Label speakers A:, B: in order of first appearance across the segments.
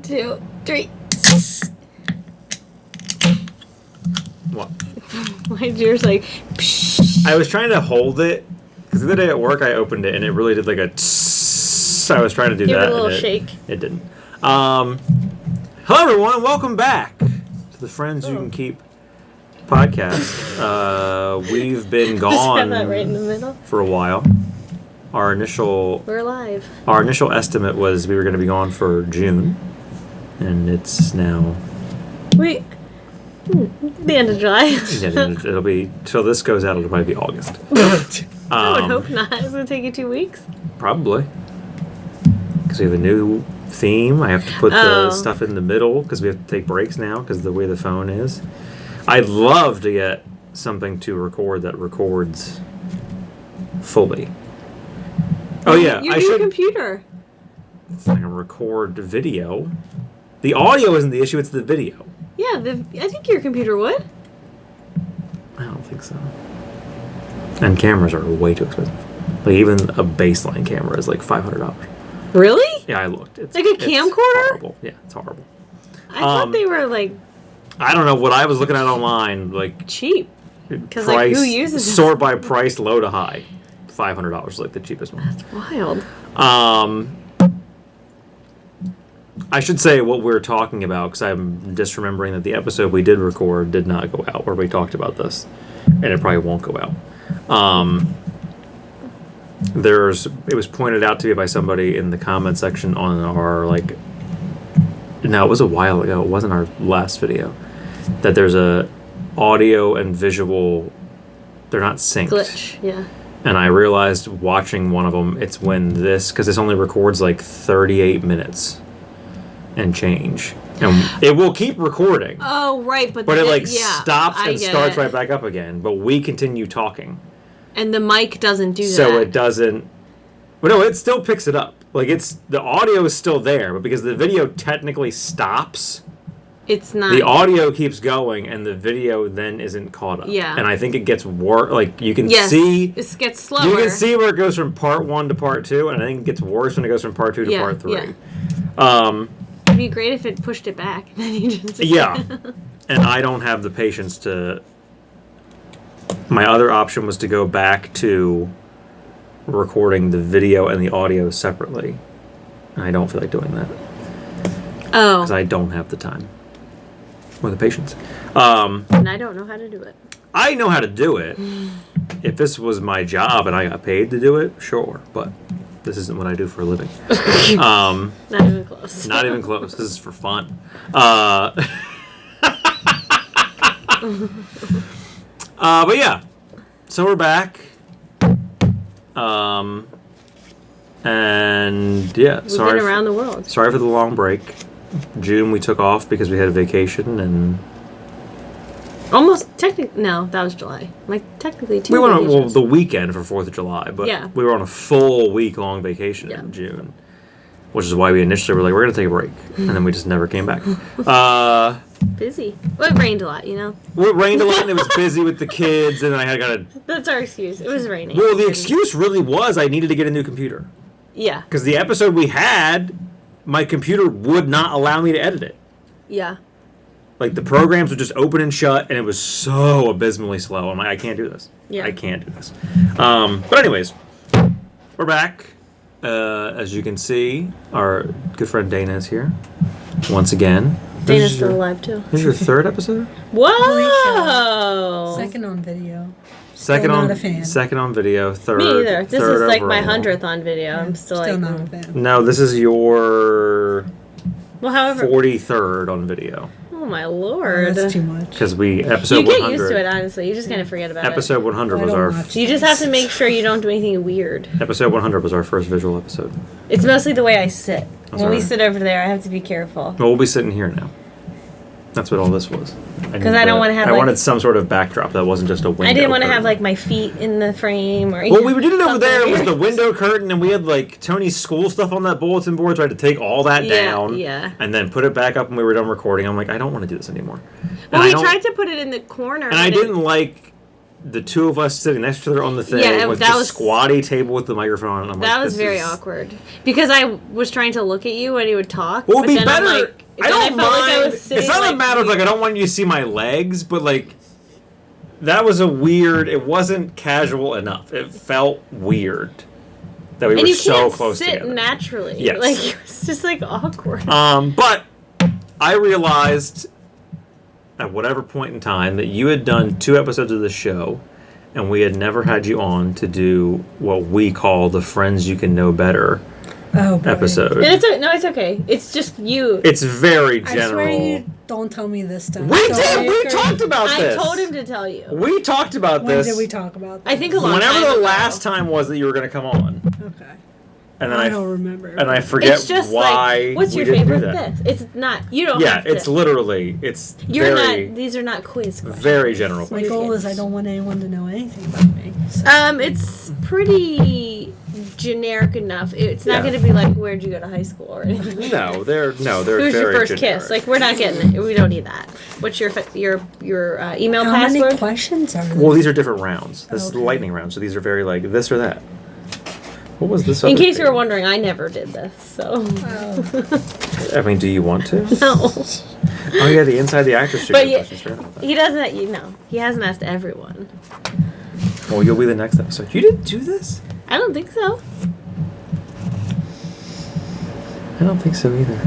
A: 2, 3.
B: What?
A: My ears like. Psh.
B: I was trying to hold it because the other day at work I opened it and it really did like a. Tss. I was trying to do
A: Give
B: that.
A: it a little
B: and
A: shake.
B: It didn't. Hello everyone, welcome back to the Friends You Can Keep podcast. We've been gone
A: that right in the middle.
B: for a while. We're
A: alive.
B: Our initial estimate was we were going to be gone for June, and it's now
A: the end of July.
B: it'll be till this goes out. It'll probably be August.
A: I would hope not. It's going to take you 2 weeks.
B: Probably, because we have a new theme. I have to put the stuff in the middle because we have to take breaks now because of the way the phone is. I'd love to get something to record that records fully. Oh yeah,
A: I should. Your computer.
B: It's like a record video. The audio isn't the issue; it's the video.
A: Yeah, I think your computer would.
B: I don't think so. And cameras are way too expensive. Like even a baseline camera is like $500.
A: Really?
B: Yeah, I looked. It's
A: like a camcorder.
B: Horrible. Yeah, it's horrible.
A: I thought they were like.
B: I don't know what I was looking at online. Like
A: cheap. Because like who uses it?
B: Sort by price, low to high. $500 is like the cheapest one.
A: That's wild.
B: I should say what we're talking about because I'm just remembering that the episode we did record did not go out where we talked about this, and it probably won't go out. It was pointed out to me by somebody in the comment section on our no, it was a while ago. It wasn't our last video. That there's a audio and visual. They're not synced.
A: Glitch. Yeah.
B: And I realized watching one of them, it's when because this only records like 38 minutes and change. And it will keep recording.
A: Oh, right. But
B: it stops and starts right back up again. But we continue talking.
A: And the mic doesn't do that.
B: So it doesn't. Well, no, it still picks it up. Like the audio is still there, but because the video technically stops.
A: It's not.
B: The audio keeps going, and the video then isn't caught up.
A: Yeah.
B: And I think it gets worse. Like, you can see...
A: It gets slower.
B: You can see where it goes from part 1 to part 2, and I think it gets worse when it goes from part 2 to part 3.
A: Yeah. It'd be great if it pushed it back. And then you just...
B: Yeah. And I don't have the patience to... My other option was to go back to recording the video and the audio separately. And I don't feel like doing that.
A: Oh.
B: Because I don't have the time. Or the patience.
A: And I don't know how to do it.
B: I know how to do it. If this was my job and I got paid to do it, sure. But this isn't what I do for a living.
A: Not even close.
B: Not even close. This is for fun. But yeah. So we're back. And yeah.
A: We've been around the world.
B: Sorry for the long break. June we took off because we had a vacation and
A: no, that was July. Technically 2
B: we went
A: vacations.
B: on the weekend for 4th of July, but we were on a full week-long vacation in June, which is why we initially were like, we're going to take a break, and then we just never came back.
A: Busy. Well, it rained a lot, you know?
B: Well, it rained a lot, and it was busy with the kids, and I got to...
A: That's our excuse. It was raining.
B: Well, the excuse really was I needed to get a new computer.
A: Yeah.
B: Because the episode we had... My computer would not allow me to edit it.
A: Yeah.
B: Like, the programs would just open and shut, and it was so abysmally slow. I'm like, I can't do this.
A: Yeah.
B: I can't do this. But anyways, we're back. As you can see, our good friend Dana is here. Once again.
A: Dana's still alive, too.
B: This is your 3rd episode?
A: Whoa!
C: Second on video.
B: Second
C: not a fan.
B: Second on video. Third.
A: Me either. This is like my
B: overall.
A: 100th on video. I'm still
C: not a fan.
B: No, this is your 43rd on video.
A: Oh my lord.
C: That's too much.
B: Because episode 100.
A: You get used to it, honestly. You just kind of forget about
B: Episode 100 was our...
A: You just have to make sure you don't do anything weird.
B: Episode 100 was our first visual episode.
A: It's mostly the way I sit. When we
B: right.
A: sit over there, I have to be careful.
B: Well, we'll be sitting here now. That's what all this was.
A: Because I don't want to have.
B: I wanted some sort of backdrop that wasn't just a window.
A: I didn't want to
B: curtain.
A: have my feet in the frame or.
B: Well, we did it over there. It was the window curtain, and we had Tony's school stuff on that bulletin board. So I had to take all that down, and then put it back up when we were done recording. I'm like, I don't want to do this anymore.
A: Well, we tried to put it in the corner,
B: and I didn't like the two of us sitting next to each other on the thing with
A: that
B: the
A: was
B: squatty table with the microphone. And I'm
A: that
B: like,
A: was very awkward because I was trying to look at you when you would talk.
B: Well, it'd be
A: then
B: better.
A: I'm like,
B: I don't
A: felt
B: mind.
A: like I was sitting,
B: It's not a matter of like I don't want you to see my legs, but like that was a weird. It wasn't casual enough. It felt weird that we were so close together.
A: And you can't sit naturally.
B: Yes.
A: Like it was just like awkward.
B: But I realized at whatever point in time that you had done 2 episodes of the show, and we had never had you on to do what we call the Friends You Can Know Better episode.
A: And it's okay. It's just you.
B: It's very general.
C: I swear you don't tell me this stuff.
B: We did. We talked about this.
A: I told him to tell you.
B: We talked about
C: when
B: this.
C: When did we talk about this?
A: I think a long
B: Whenever
A: time
B: the
A: ago.
B: last time was that you were going to come on.
C: Okay.
B: And then
C: I don't remember.
B: And I forget
A: it's just
B: why.
A: Like, what's
B: we
A: your
B: didn't
A: favorite
B: do that.
A: this? It's not. You don't.
B: Yeah,
A: have to.
B: it's literally. It's
A: You're
B: very,
A: not. These are not quiz questions.
B: very general.
C: My goal is I don't want anyone to know anything about me. So.
A: It's pretty generic enough. It's not going to be like where'd you go to high school or anything.
B: No, they're
A: Who's
B: very
A: your first
B: generic.
A: kiss? Like we're not getting it. We don't need that. What's your email
C: How
A: password?
C: many questions are there?
B: Well, these are different rounds. This is the
C: Okay.
B: lightning round, so these are very like this or that. What was this?
A: In
B: other
A: case you were
B: thing?
A: wondering, I never did this. So
B: I mean, do you want to?
A: no.
B: Oh yeah, the inside the actor studio
A: But yeah,
B: questions. Forgot about that.
A: he doesn't. He hasn't asked everyone.
B: Well, you'll be the next episode. You didn't do this?
A: I don't think so.
B: I don't think so either.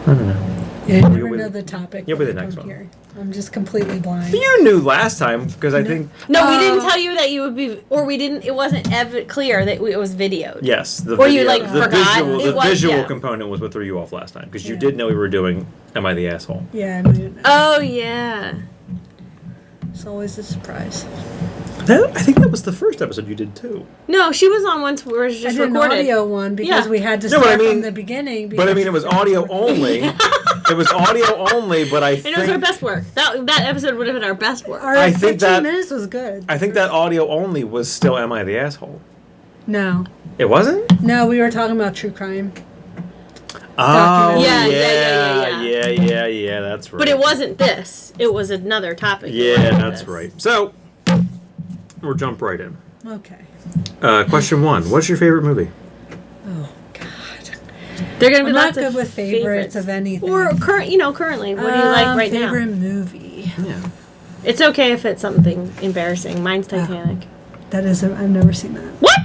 B: I don't know.
C: Yeah, I
B: You'll
C: never
B: be
C: know
B: the-
C: the topic.
B: you'll be the
C: when I
B: next
C: come
B: one.
C: here. I'm just completely blind.
B: But you knew last time because I think
A: No, we didn't tell you that you would be, or we didn't. It wasn't clear that it was videoed.
B: yes, the
A: Or you,
B: video,
A: like,
B: the
A: forgot?
B: visual,
A: It
B: the
A: was-
B: visual
A: yeah.
B: component was what threw you off last time because you
C: Yeah.
B: did know we were doing "Am I the Asshole?"
C: Yeah, I mean,
A: Oh yeah.
C: it's always a surprise.
B: I think that was the first episode you did too.
A: No, she was on once where it was
C: I
A: just
C: did
A: recorded.
C: an audio one because
A: Yeah.
C: we had to
B: No, but
C: start
B: I mean-
C: from the beginning.
B: But I mean, it was audio only. It was audio only, but I
A: And it was our
B: think
A: best work. That episode would have been our best work.
C: Our
B: I think
C: 15
B: that-
C: minutes was good.
B: I think that audio only was still "Am I the Asshole?"
C: No,
B: It wasn't.
C: no, we were talking about true crime.
B: Oh
A: Yeah,
B: yeah. That's right.
A: But it wasn't this. It was another topic. It
B: Yeah,
A: wasn't
B: that's
A: this.
B: right. So we'll jump right in.
C: Okay.
B: Question 1: What's your favorite movie?
C: Oh God.
A: They're gonna be
C: I'm not
A: lots
C: good
A: of
C: with favorites of anything.
A: Or currently. What do you like right now?
C: Favorite movie.
B: Yeah.
A: It's okay if it's something embarrassing. Mine's Titanic.
C: That is. I've never seen that.
A: What?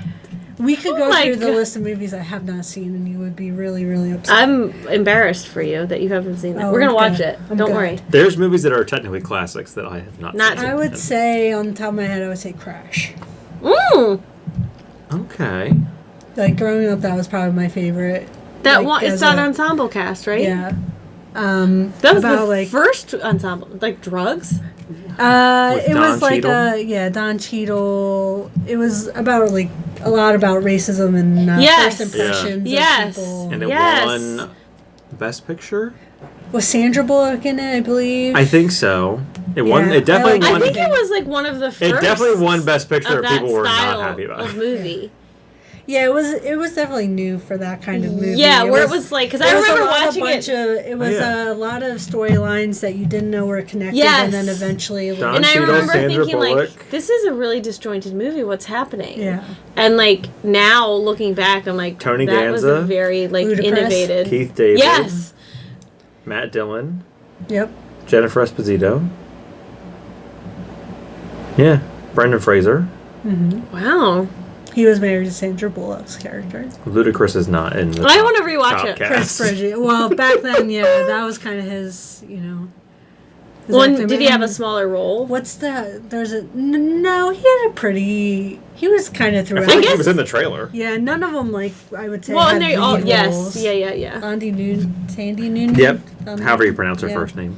C: We could
A: Oh
C: go
A: my
C: through the
A: God.
C: list of movies I have not seen, and you would be really, really upset.
A: I'm embarrassed for you that you haven't seen that.
C: Oh,
A: We're gonna
C: I'm
A: watch
C: good.
A: it.
C: I'm
A: Don't
C: good.
A: worry.
B: There's movies that are technically classics that I have not
A: Not
B: seen.
C: I would say, on the top of my head, I would say Crash.
A: Mm.
B: Okay.
C: Like growing up, that was probably my favorite.
A: That
C: Like,
A: one. It's
C: as
A: that
C: a-
A: ensemble cast, right?
C: Yeah.
A: That was
C: about,
A: the
C: like,
A: first ensemble. Like drugs.
B: With
C: it
B: Don
C: was like
B: Cheadle?
C: Don Cheadle. It was about like a lot about racism and
A: Yes.
C: first impressions
A: Yes.
C: of people.
B: And it
A: Yes.
B: won Best Picture.
C: Was Sandra Bullock in it? I believe.
B: I think so. It won.
C: Yeah,
B: It definitely
C: I
A: I
B: won.
A: think it was like one of the first.
B: It definitely won Best Picture.
A: of that
B: People were
A: style
B: not happy about
A: of
B: it.
A: movie.
C: Yeah, it was. It was definitely new for that kind of movie.
A: Yeah, where it was like, because I
C: It was
A: remember
C: a lot of
A: watching
C: bunch
A: it.
C: Of, it was
B: Yeah.
C: a lot of storylines that you didn't know were connected,
A: Yes.
C: and then eventually, like,
B: Don
A: And I
B: Cheadle,
A: remember
B: Sandra
A: thinking,
B: Bullock.
A: like, this is a really disjointed movie. What's happening?
C: yeah,
A: And, like, now looking back, I'm like,
B: Tony
A: that was a
B: Danza,
A: very, like,
C: Ludacris.
A: innovative.
B: Keith David.
A: Yes.
B: Matt Dillon.
C: yep.
B: Jennifer Esposito. Yeah. Brendan Fraser.
A: Wow.
C: He was married to Sandra Bullock's character.
B: Ludacris is not in the
A: I
B: top-
A: want to rewatch
B: top
A: it.
B: cast.
C: Chris Bridget. Well, back then, yeah, that was kind of his, you know. his
A: Well,
C: acting.
A: did he have a smaller role?
C: What's the? There's a no. He had a pretty. He was kind of
B: I
C: throughout.
B: feel like he
A: guess-
B: was in the trailer.
C: Yeah, none of them like I would say.
A: Well,
C: had
A: and they all,
C: lead
A: yes.
C: roles.
A: Yeah.
C: Sandy Noonan.
B: Yep.
C: Um,
B: However you pronounce her
C: yeah.
B: first name.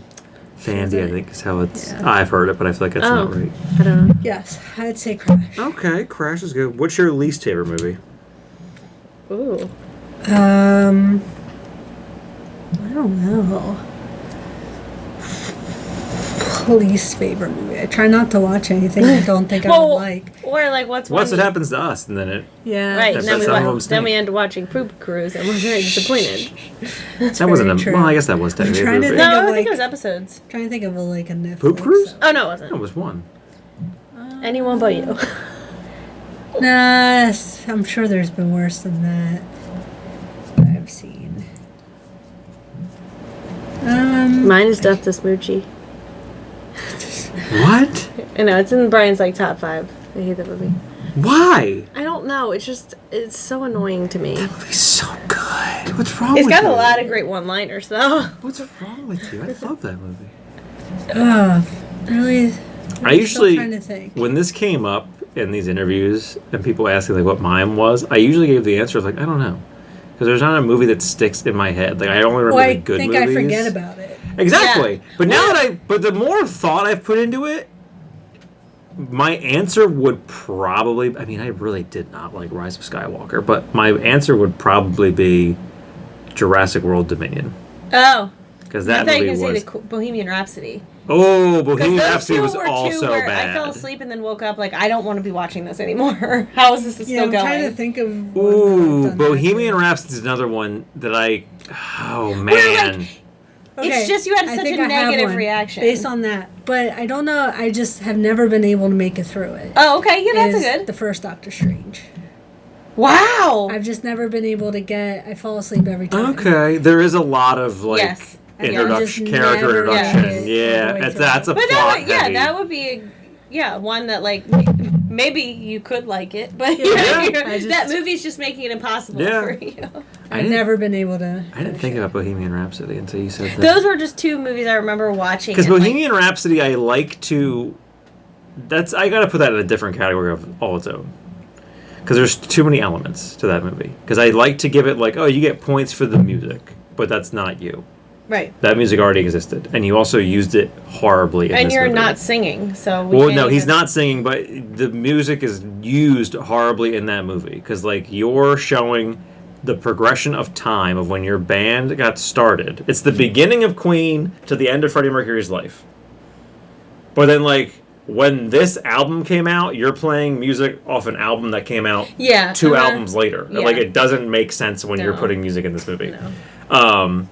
B: Fandy, I think is how it's.
C: Yeah.
B: I've heard it, but I feel like that's
A: Oh.
B: not right.
A: I don't know.
C: Yes, I'd say Crash.
B: Okay, Crash is good. What's your least favorite movie?
A: Ooh.
C: I don't know. least favorite movie. I try not to watch anything I don't think I would like.
A: Or like what's
B: Once
A: one
B: it happens to us, and then it.
C: Yeah.
A: right,
B: That's
A: and
B: some
A: then we
B: stink.
A: end up watching Poop Cruise and we're very disappointed.
B: That wasn't a.
C: very true.
B: Well, I guess that was technically a
C: trying to
B: movie.
C: think
A: No,
C: of,
A: I think it
C: like-
A: was episodes.
C: Trying to think of like a Netflix.
B: Poop Cruise?
A: Oh no, it wasn't.
B: No, it was one.
A: Anyone but you.
C: Nah, I'm sure there's been worse than that I've seen.
A: Mine is Death to Smoochie.
B: What?
A: I know, it's in Brian's like top 5. I hate that movie.
B: Why?
A: I don't know, it's so annoying to me.
B: That movie's so good. What's wrong
A: It's
B: with
A: got
B: you?
A: a lot of great one-liners though.
B: What's wrong with you? I love that movie.
C: Really?
B: I usually,
C: trying to think.
B: when this came up in these interviews and people asking like what mine was, I usually gave the answer of like, I don't know. Because there's not a movie that sticks in my head. Like I only remember
C: Well,
B: the
C: I
B: good
C: think
B: movies.
C: I forget about it.
B: Exactly.
A: Yeah.
B: But now but the more thought I've put into it, my answer would probably, I mean, I really did not like Rise of Skywalker, but my answer would probably be Jurassic World Dominion.
A: Oh.
B: Because
A: I
B: that
A: thought you
B: movie
A: were going
B: was...
A: to say the Bohemian Rhapsody.
B: Oh,
A: 'Cause
B: Bohemian
A: those
B: Rhapsody
A: two
B: was
A: were two
B: also
A: where
B: bad.
A: I fell asleep and then woke up like, I don't want to be watching this anymore. How is this still
C: Yeah, I'm
A: going?
C: trying to think of.
B: Ooh, Bohemian Rhapsody is another one that I... Oh, man.
A: It's just you had
C: I
A: such
C: think
A: a
C: I have
A: negative
C: one
A: reaction.
C: based on that, but I don't know. I just have never been able to make it through it.
A: Oh, okay. Yeah, that's
C: Is
A: a good.
C: The first Doctor Strange.
A: Wow.
C: I've just never been able to get. I fall asleep every time.
B: Okay, there is a lot of, like...
A: Yes.
B: Introduction,
C: I just
B: character
C: never
B: introduction.
C: get
B: Yeah,
C: all the way through.
B: that's a
A: But
B: plot
A: that would,
B: heavy.
A: that would be one that like maybe you could like it, but
B: Yeah.
A: that movie's just making it impossible
B: Yeah.
A: for you.
C: I've never been able to.
B: I didn't think about Bohemian Rhapsody until you said that.
A: Those were just two movies I remember watching.
B: Because
A: and, like,
B: Bohemian Rhapsody, I like to... I gotta put that in a different category of all its own. Because there's too many elements to that movie. Because I like to give it like, oh, you get points for the music, but that's not you.
A: right.
B: That music already existed, and you also used it horribly in
A: And
B: this
A: you're
B: movie.
A: not singing, so
B: Well, no, he's not singing, but the music is used horribly in that movie because, like, you're showing the progression of time of when your band got started. It's the beginning of Queen to the end of Freddie Mercury's life. But then, like, when this album came out, you're playing music off an album that came out
A: Yeah,
B: 2
A: uh-huh.
B: albums later.
A: Yeah.
B: Like, it doesn't make sense when you're
A: No.
B: putting music in this movie.
A: No.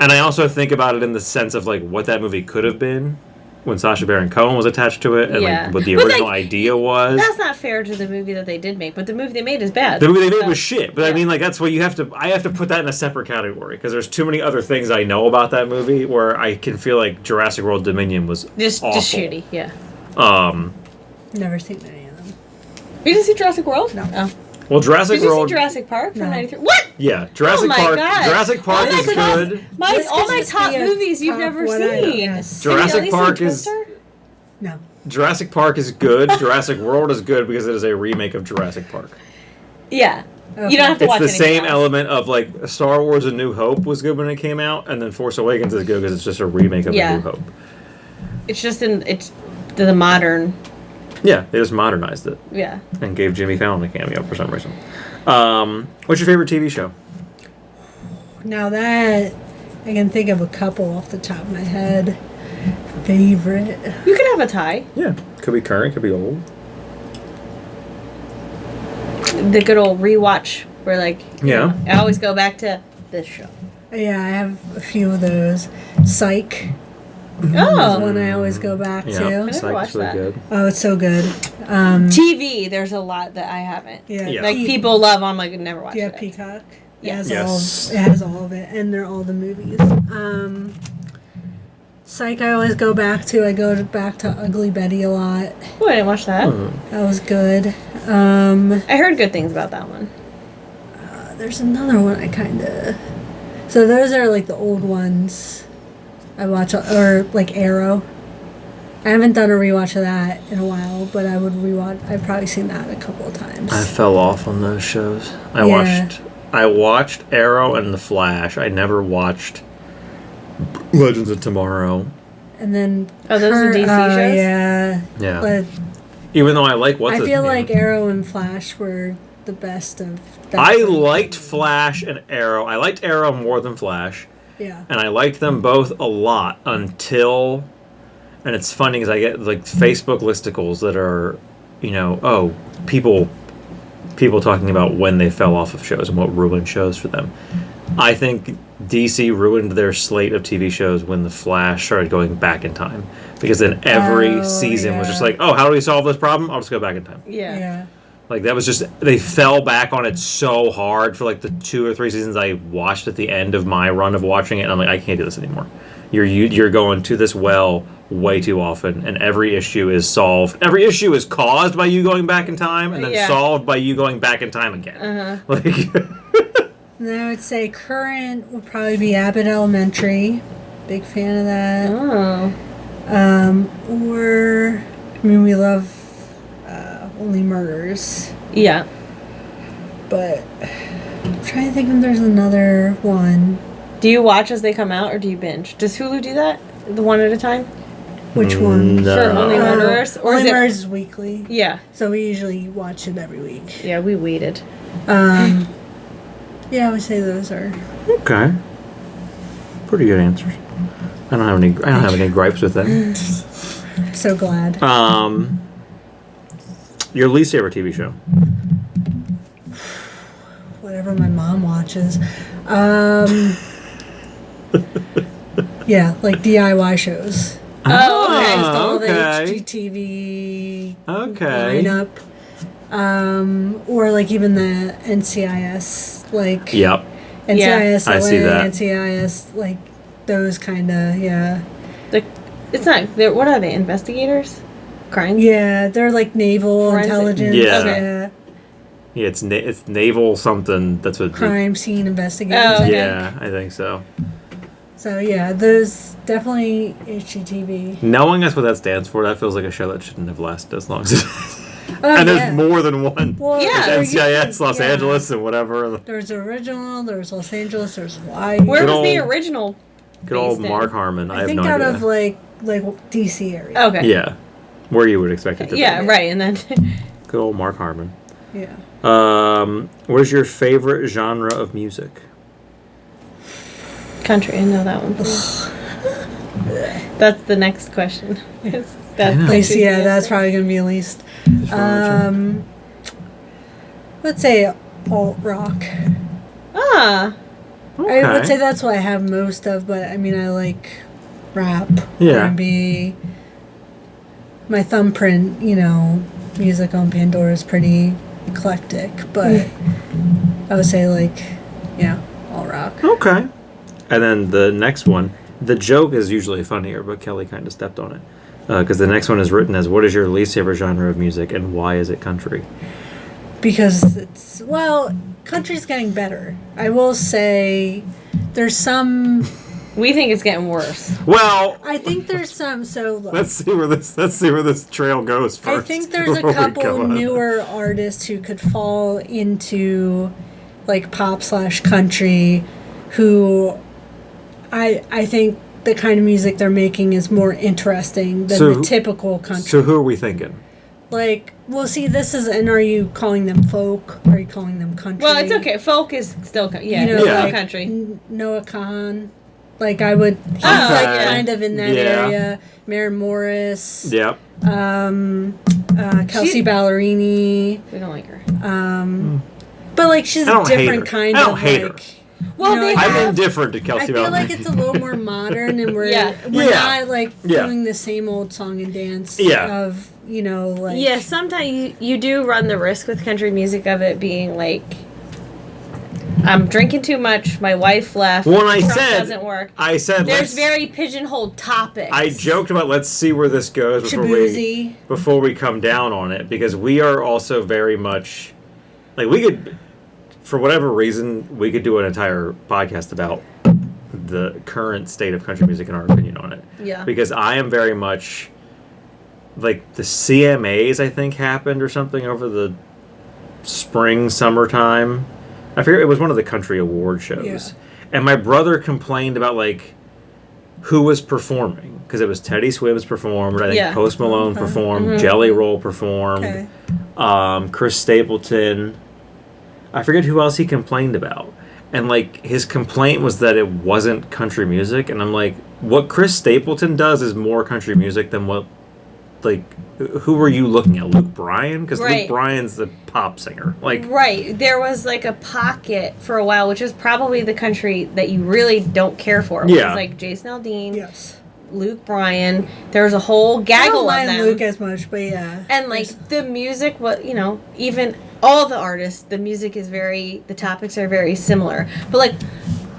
B: And I also think about it in the sense of like what that movie could have been when Sacha Baron Cohen was attached to it, and
A: Yeah.
B: like what the
A: But,
B: original
A: like,
B: idea was.
A: That's not fair to the movie that they did make, but the movie they made is bad.
B: The movie they made
A: So,
B: was shit, but I
A: yeah.
B: mean, like that's what you have to. I have to put that in a separate category because there's too many other things I know about that movie where I can feel like Jurassic World Dominion was
A: just
B: awful.
A: shitty. Yeah.
C: Never seen any of them.
A: You didn't see Jurassic World?
C: No.
A: Oh.
B: Well, Jurassic
A: Did you
B: World.
A: see Jurassic Park from
C: No.
A: '93? What?
B: Yeah, Jurassic
A: Oh my
B: Park.
A: God.
B: Jurassic Park
A: Oh my
B: is
A: God.
B: good.
C: This
A: All
C: could
A: my
C: just
A: top
C: be a
A: movies you've
C: top
A: never
C: one I-
A: seen.
C: yes.
B: Jurassic
A: Have you at least
B: Park
A: seen
B: is-
A: Twister?
C: No.
B: Jurassic Park is good. Jurassic World is good because it is a remake of Jurassic Park.
A: Yeah.
C: Okay.
A: You don't have to
B: It's
A: watch
B: the
A: anything
B: same
A: else.
B: element of like Star Wars: A New Hope was good when it came out, and then Force Awakens is good because it's just a remake of
A: Yeah.
B: A New Hope.
A: It's just it's the modern.
B: Yeah, they just modernized it
A: Yeah.
B: and gave Jimmy Fallon a cameo for some reason. What's your favorite TV show?
C: Now that I can think of a couple off the top of my head. Favorite.
A: You could have a tie.
B: Yeah, could be current, could be old.
A: The good old rewatch where like
B: Yeah.
A: I always go back to this show.
C: Yeah, I have a few of those. Psych.
A: Oh.
C: One I always go back
B: Yeah,
C: to.
A: never
B: Psych's
A: watched
B: really
A: that.
B: good.
C: Oh, it's so good.
A: TV, there's a lot that I haven't.
C: Yeah.
B: Yeah.
A: Like people love. I'm like never watched
C: Do you have
A: it.
C: Peacock?
A: Yes.
B: Yes.
C: It has all of it, and they're all the movies. Psych, I always go back to. I go back to Ugly Betty a lot.
A: Oh, I didn't watch that.
C: That was good.
A: I heard good things about that one.
C: There's another one I kind of. So those are like the old ones. I watch, or like Arrow. I haven't done a rewatch of that in a while, but I would rewatch. I've probably seen that a couple of times.
B: I fell off on those shows. I
C: Yeah.
B: watched Arrow and The Flash. I never watched Legends of Tomorrow.
C: And then.
A: Oh, those are DC shows?
C: Yeah.
B: Yeah.
C: But
B: Even though I like what's
C: I
B: his
C: feel
B: name.
C: like Arrow and Flash were the best of. that
B: I
C: group.
B: liked Flash and Arrow. I liked Arrow more than Flash.
C: Yeah.
B: And I liked them both a lot until and it's funny because I get like Facebook listicles that are, people talking about when they fell off of shows and what ruined shows for them. I think DC ruined their slate of TV shows when The Flash started going back in time, because then every season was just like, oh, how do we solve this problem? I'll just go back in time.
A: Yeah.
B: Like, that was just, they fell back on it so hard for like the 2 or 3 seasons I watched at the end of my run of watching it, and I'm like, I can't do this anymore. You're going to this well way too often, and every issue is solved. Every issue is caused by you going back in time, and then solved by you going back in time again. Like,
C: and I would say current would probably be Abbott Elementary. Big fan of that. Or, I mean, we love Only Murders.
A: Yeah.
C: But I'm trying to think if there's another one.
A: Do you watch as they come out, or do you binge? Does Hulu do that? The one at a time?
C: Which one?
B: No.
A: For Only Murderers? Or
C: Only
A: is it...
C: Murders is weekly.
A: Yeah.
C: So we usually watch it every week.
A: Yeah, we waited.
C: Yeah, I would say those are.
B: okay. Pretty good answers. I don't have any gripes with them.
C: So glad.
B: Your least favorite TV show?
C: Whatever my mom watches. Yeah, like DIY shows.
A: Oh,
C: All the
B: okay.
C: HGTV
B: Okay.
C: lineup. Or like even the NCIS, like
B: Yep.
C: NCIS LA,
B: I see that.
C: NCIS, like those kind of, yeah.
A: It's not... What are they? Investigators? Crime?
C: Yeah, they're like naval
A: Forensic.
C: intelligence.
B: Yeah.
C: Yeah.
B: Yeah, it's naval something. That's what.
C: Crime scene investigators.
A: Oh, okay.
B: Yeah, I think so.
C: So yeah, those definitely HGTV.
B: Knowing that's what that stands for, that feels like a show that shouldn't have lasted as long as it has.
C: Oh,
B: And
C: yeah.
B: there's more than one.
C: Well,
A: Yeah.
B: There's
C: there
B: NCIS,
C: used to-
B: Los
C: yeah.
B: Angeles, and whatever.
C: There's original, there's Los Angeles, there's Hawaii.
A: Where
B: Good
A: was the
B: old-
A: original?
B: Good old
A: based in?
B: Mark Harmon. I
C: I
B: have
C: think
B: no
C: out
B: idea.
C: of like DC area.
A: Okay.
B: Yeah, where you would expect it to
A: Yeah,
B: be.
A: right. And then...
B: Good old Mark Harmon.
C: Yeah.
B: What is your favorite genre of music?
A: Country. I know that one. That's the next question. That's
B: know.
C: At least,
A: country's
C: yeah,
A: the
C: that's
A: answer.
C: probably gonna be at least.
B: Just religion?
C: Let's say alt rock.
A: Ah.
B: Okay.
C: I would say that's what I have most of, but I mean, I like rap,
B: Yeah.
C: R&B. My thumbprint, music on Pandora is pretty eclectic, but I would say like, yeah, alt rock.
B: Okay. And then the next one, the joke is usually funnier, but Kelly kind of stepped on it. Because the next one is written as, what is your least favorite genre of music, and why is it country?
C: Because country's getting better. I will say there's some...
A: We think it's getting worse.
B: Well,
C: I think there's some, so look.
B: let's see where this trail goes first.
C: I think there's a
B: before we go
C: couple
B: on.
C: newer artists who could fall into like pop/country who I think the kind of music they're making is more interesting than
B: So-
C: the typical country.
B: So who are we thinking?
C: Like, well, see, and are you calling them folk? Are you calling them country?
A: Well, it's okay. Folk is still... Yeah,
C: You know,
A: it's
B: Yeah.
A: still
C: like
A: country.
C: Noah Kahan. Like, he's like
B: Okay.
C: kind of in that
B: Yeah.
C: area. Maren Morris.
B: Yep.
C: Kelsey Ballerini.
A: We don't like her.
C: But like she's
B: I
C: a
B: don't hate
C: different
B: her.
C: kind
B: I don't
C: of
B: hate
C: like.
B: her.
A: Well,
C: know,
A: they
C: like,
B: I'm
A: have...
B: indifferent to
C: I
B: Kelsey
C: feel
B: Ballerini.
C: like it's a little more modern, and we're
A: Yeah.
B: Yeah.
C: not like
B: Yeah.
C: doing the same old song and dance
B: Yeah.
C: of like
A: Yeah, sometimes you do run the risk with country music of it being like, I'm drinking too much, my wife left,
B: When I
A: Trump
B: said,
A: doesn't work.
B: I said,
A: There's very pigeonholed topics.
B: I joked about let's see where this goes
C: Shabuzi.
B: before we come down on it, because we are also very much like, we could, for whatever reason, we could do an entire podcast about the current state of country music and our opinion on it.
A: Yeah.
B: Because I am very much like the CMAs, I think, happened or something over the summertime. I forget, it was one of the country award shows.
C: Yeah.
B: And my brother complained about like who was performing, because it was Teddy Swims performed, I think
A: Yeah.
B: Post Malone performed,
A: Mm-hmm.
B: Jelly Roll performed,
C: Okay.
B: Chris Stapleton. I forget who else he complained about. and like his complaint was that it wasn't country music, and I'm like, what Chris Stapleton does is more country music than what, like, who were you looking at? Luke Bryan? Because
A: Right.
B: Luke Bryan's the pop singer. Like,
A: Right. There was like a pocket for a while, which is probably the country that you really don't care for. Which
B: Yeah.
A: is like Jason Aldean,
C: Yes.
A: Luke Bryan. There was a whole
C: I
A: gaggle
C: don't
A: of
C: mind
A: them.
C: Luke as much, but yeah.
A: And like the music, what even all the artists, the music is the topics are very similar. But like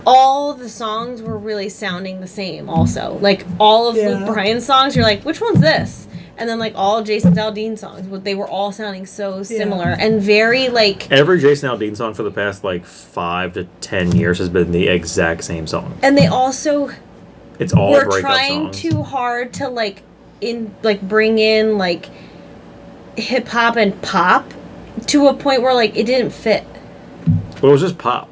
A: all the songs were really sounding the same. Also, like all of Luke Bryan's songs, you're like, which one's this? And then like all Jason Aldean songs, they were all sounding so similar and very like.
B: every Jason Aldean song for the past like 5 to 10 years has been the exact same song.
A: And they also
B: It's all
A: were
B: breakup
A: trying
B: songs.
A: too hard to bring in like hip hop and pop to a point where like it didn't fit.
B: But it was just pop.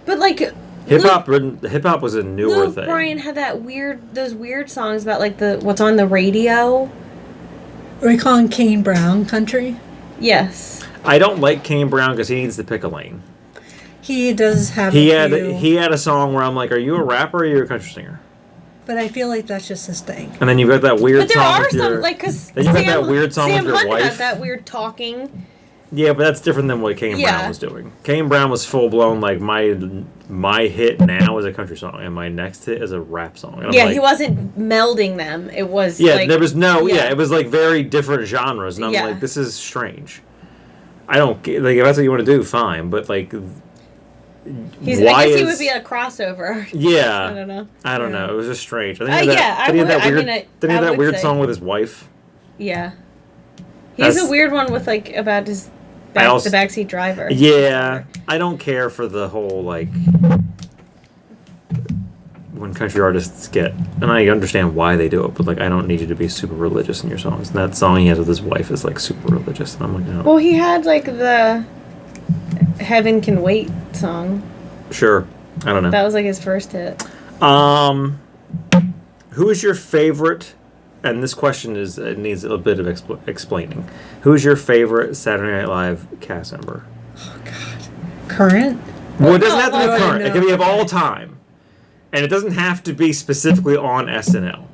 A: But like
B: Hip hop was a newer
A: Luke
B: thing.
A: Bryan had those weird songs about like what's on the radio.
C: Are we calling Kane Brown country?
A: Yes.
B: I don't like Kane Brown because he needs to pick a lane.
C: He does have
B: He
C: a
B: had
C: few,
B: he had a song where I'm like, are you a rapper or are you a country singer?
C: but I feel like that's just his thing.
B: And then you've got that weird
A: But there
B: song
A: are
B: with your,
A: some like because
B: then you've got that weird song
A: Sam
B: with your
A: Hunt
B: wife.
A: had that weird talking.
B: Yeah, but that's different than what Kane Brown was doing. Kane Brown was full blown like my hit now is a country song and my next hit is a rap song. And I'm
A: Yeah,
B: like,
A: he wasn't melding them. It was
B: there was it was like very different genres, and I'm
A: Yeah.
B: like, this is strange. I don't like if that's what you want to do, fine, but like,
A: I guess he would be a crossover.
B: Yeah,
A: I don't know.
B: I don't know. It was just strange. I
A: I
B: Then he
A: would
B: had that weird
A: say.
B: song with his wife.
A: Yeah. He has
B: That's-
A: a weird one with like about his the backseat driver.
B: Yeah, I don't care for the whole like when country artists get, and I understand why they do it, but like I don't need you to be super religious in your songs. And that song he has with his wife is like super religious, and I'm like, no.
A: Well, he had like the "Heaven Can Wait" song.
B: Sure, I don't know.
A: That was like his first hit.
B: Who is your favorite? And this question needs a bit of explaining. Who is your favorite Saturday Night Live cast member?
C: Oh God, current.
B: Well, it doesn't have to be
C: I
B: current. It
C: know.
B: can be of all time, and it doesn't have to be specifically on SNL.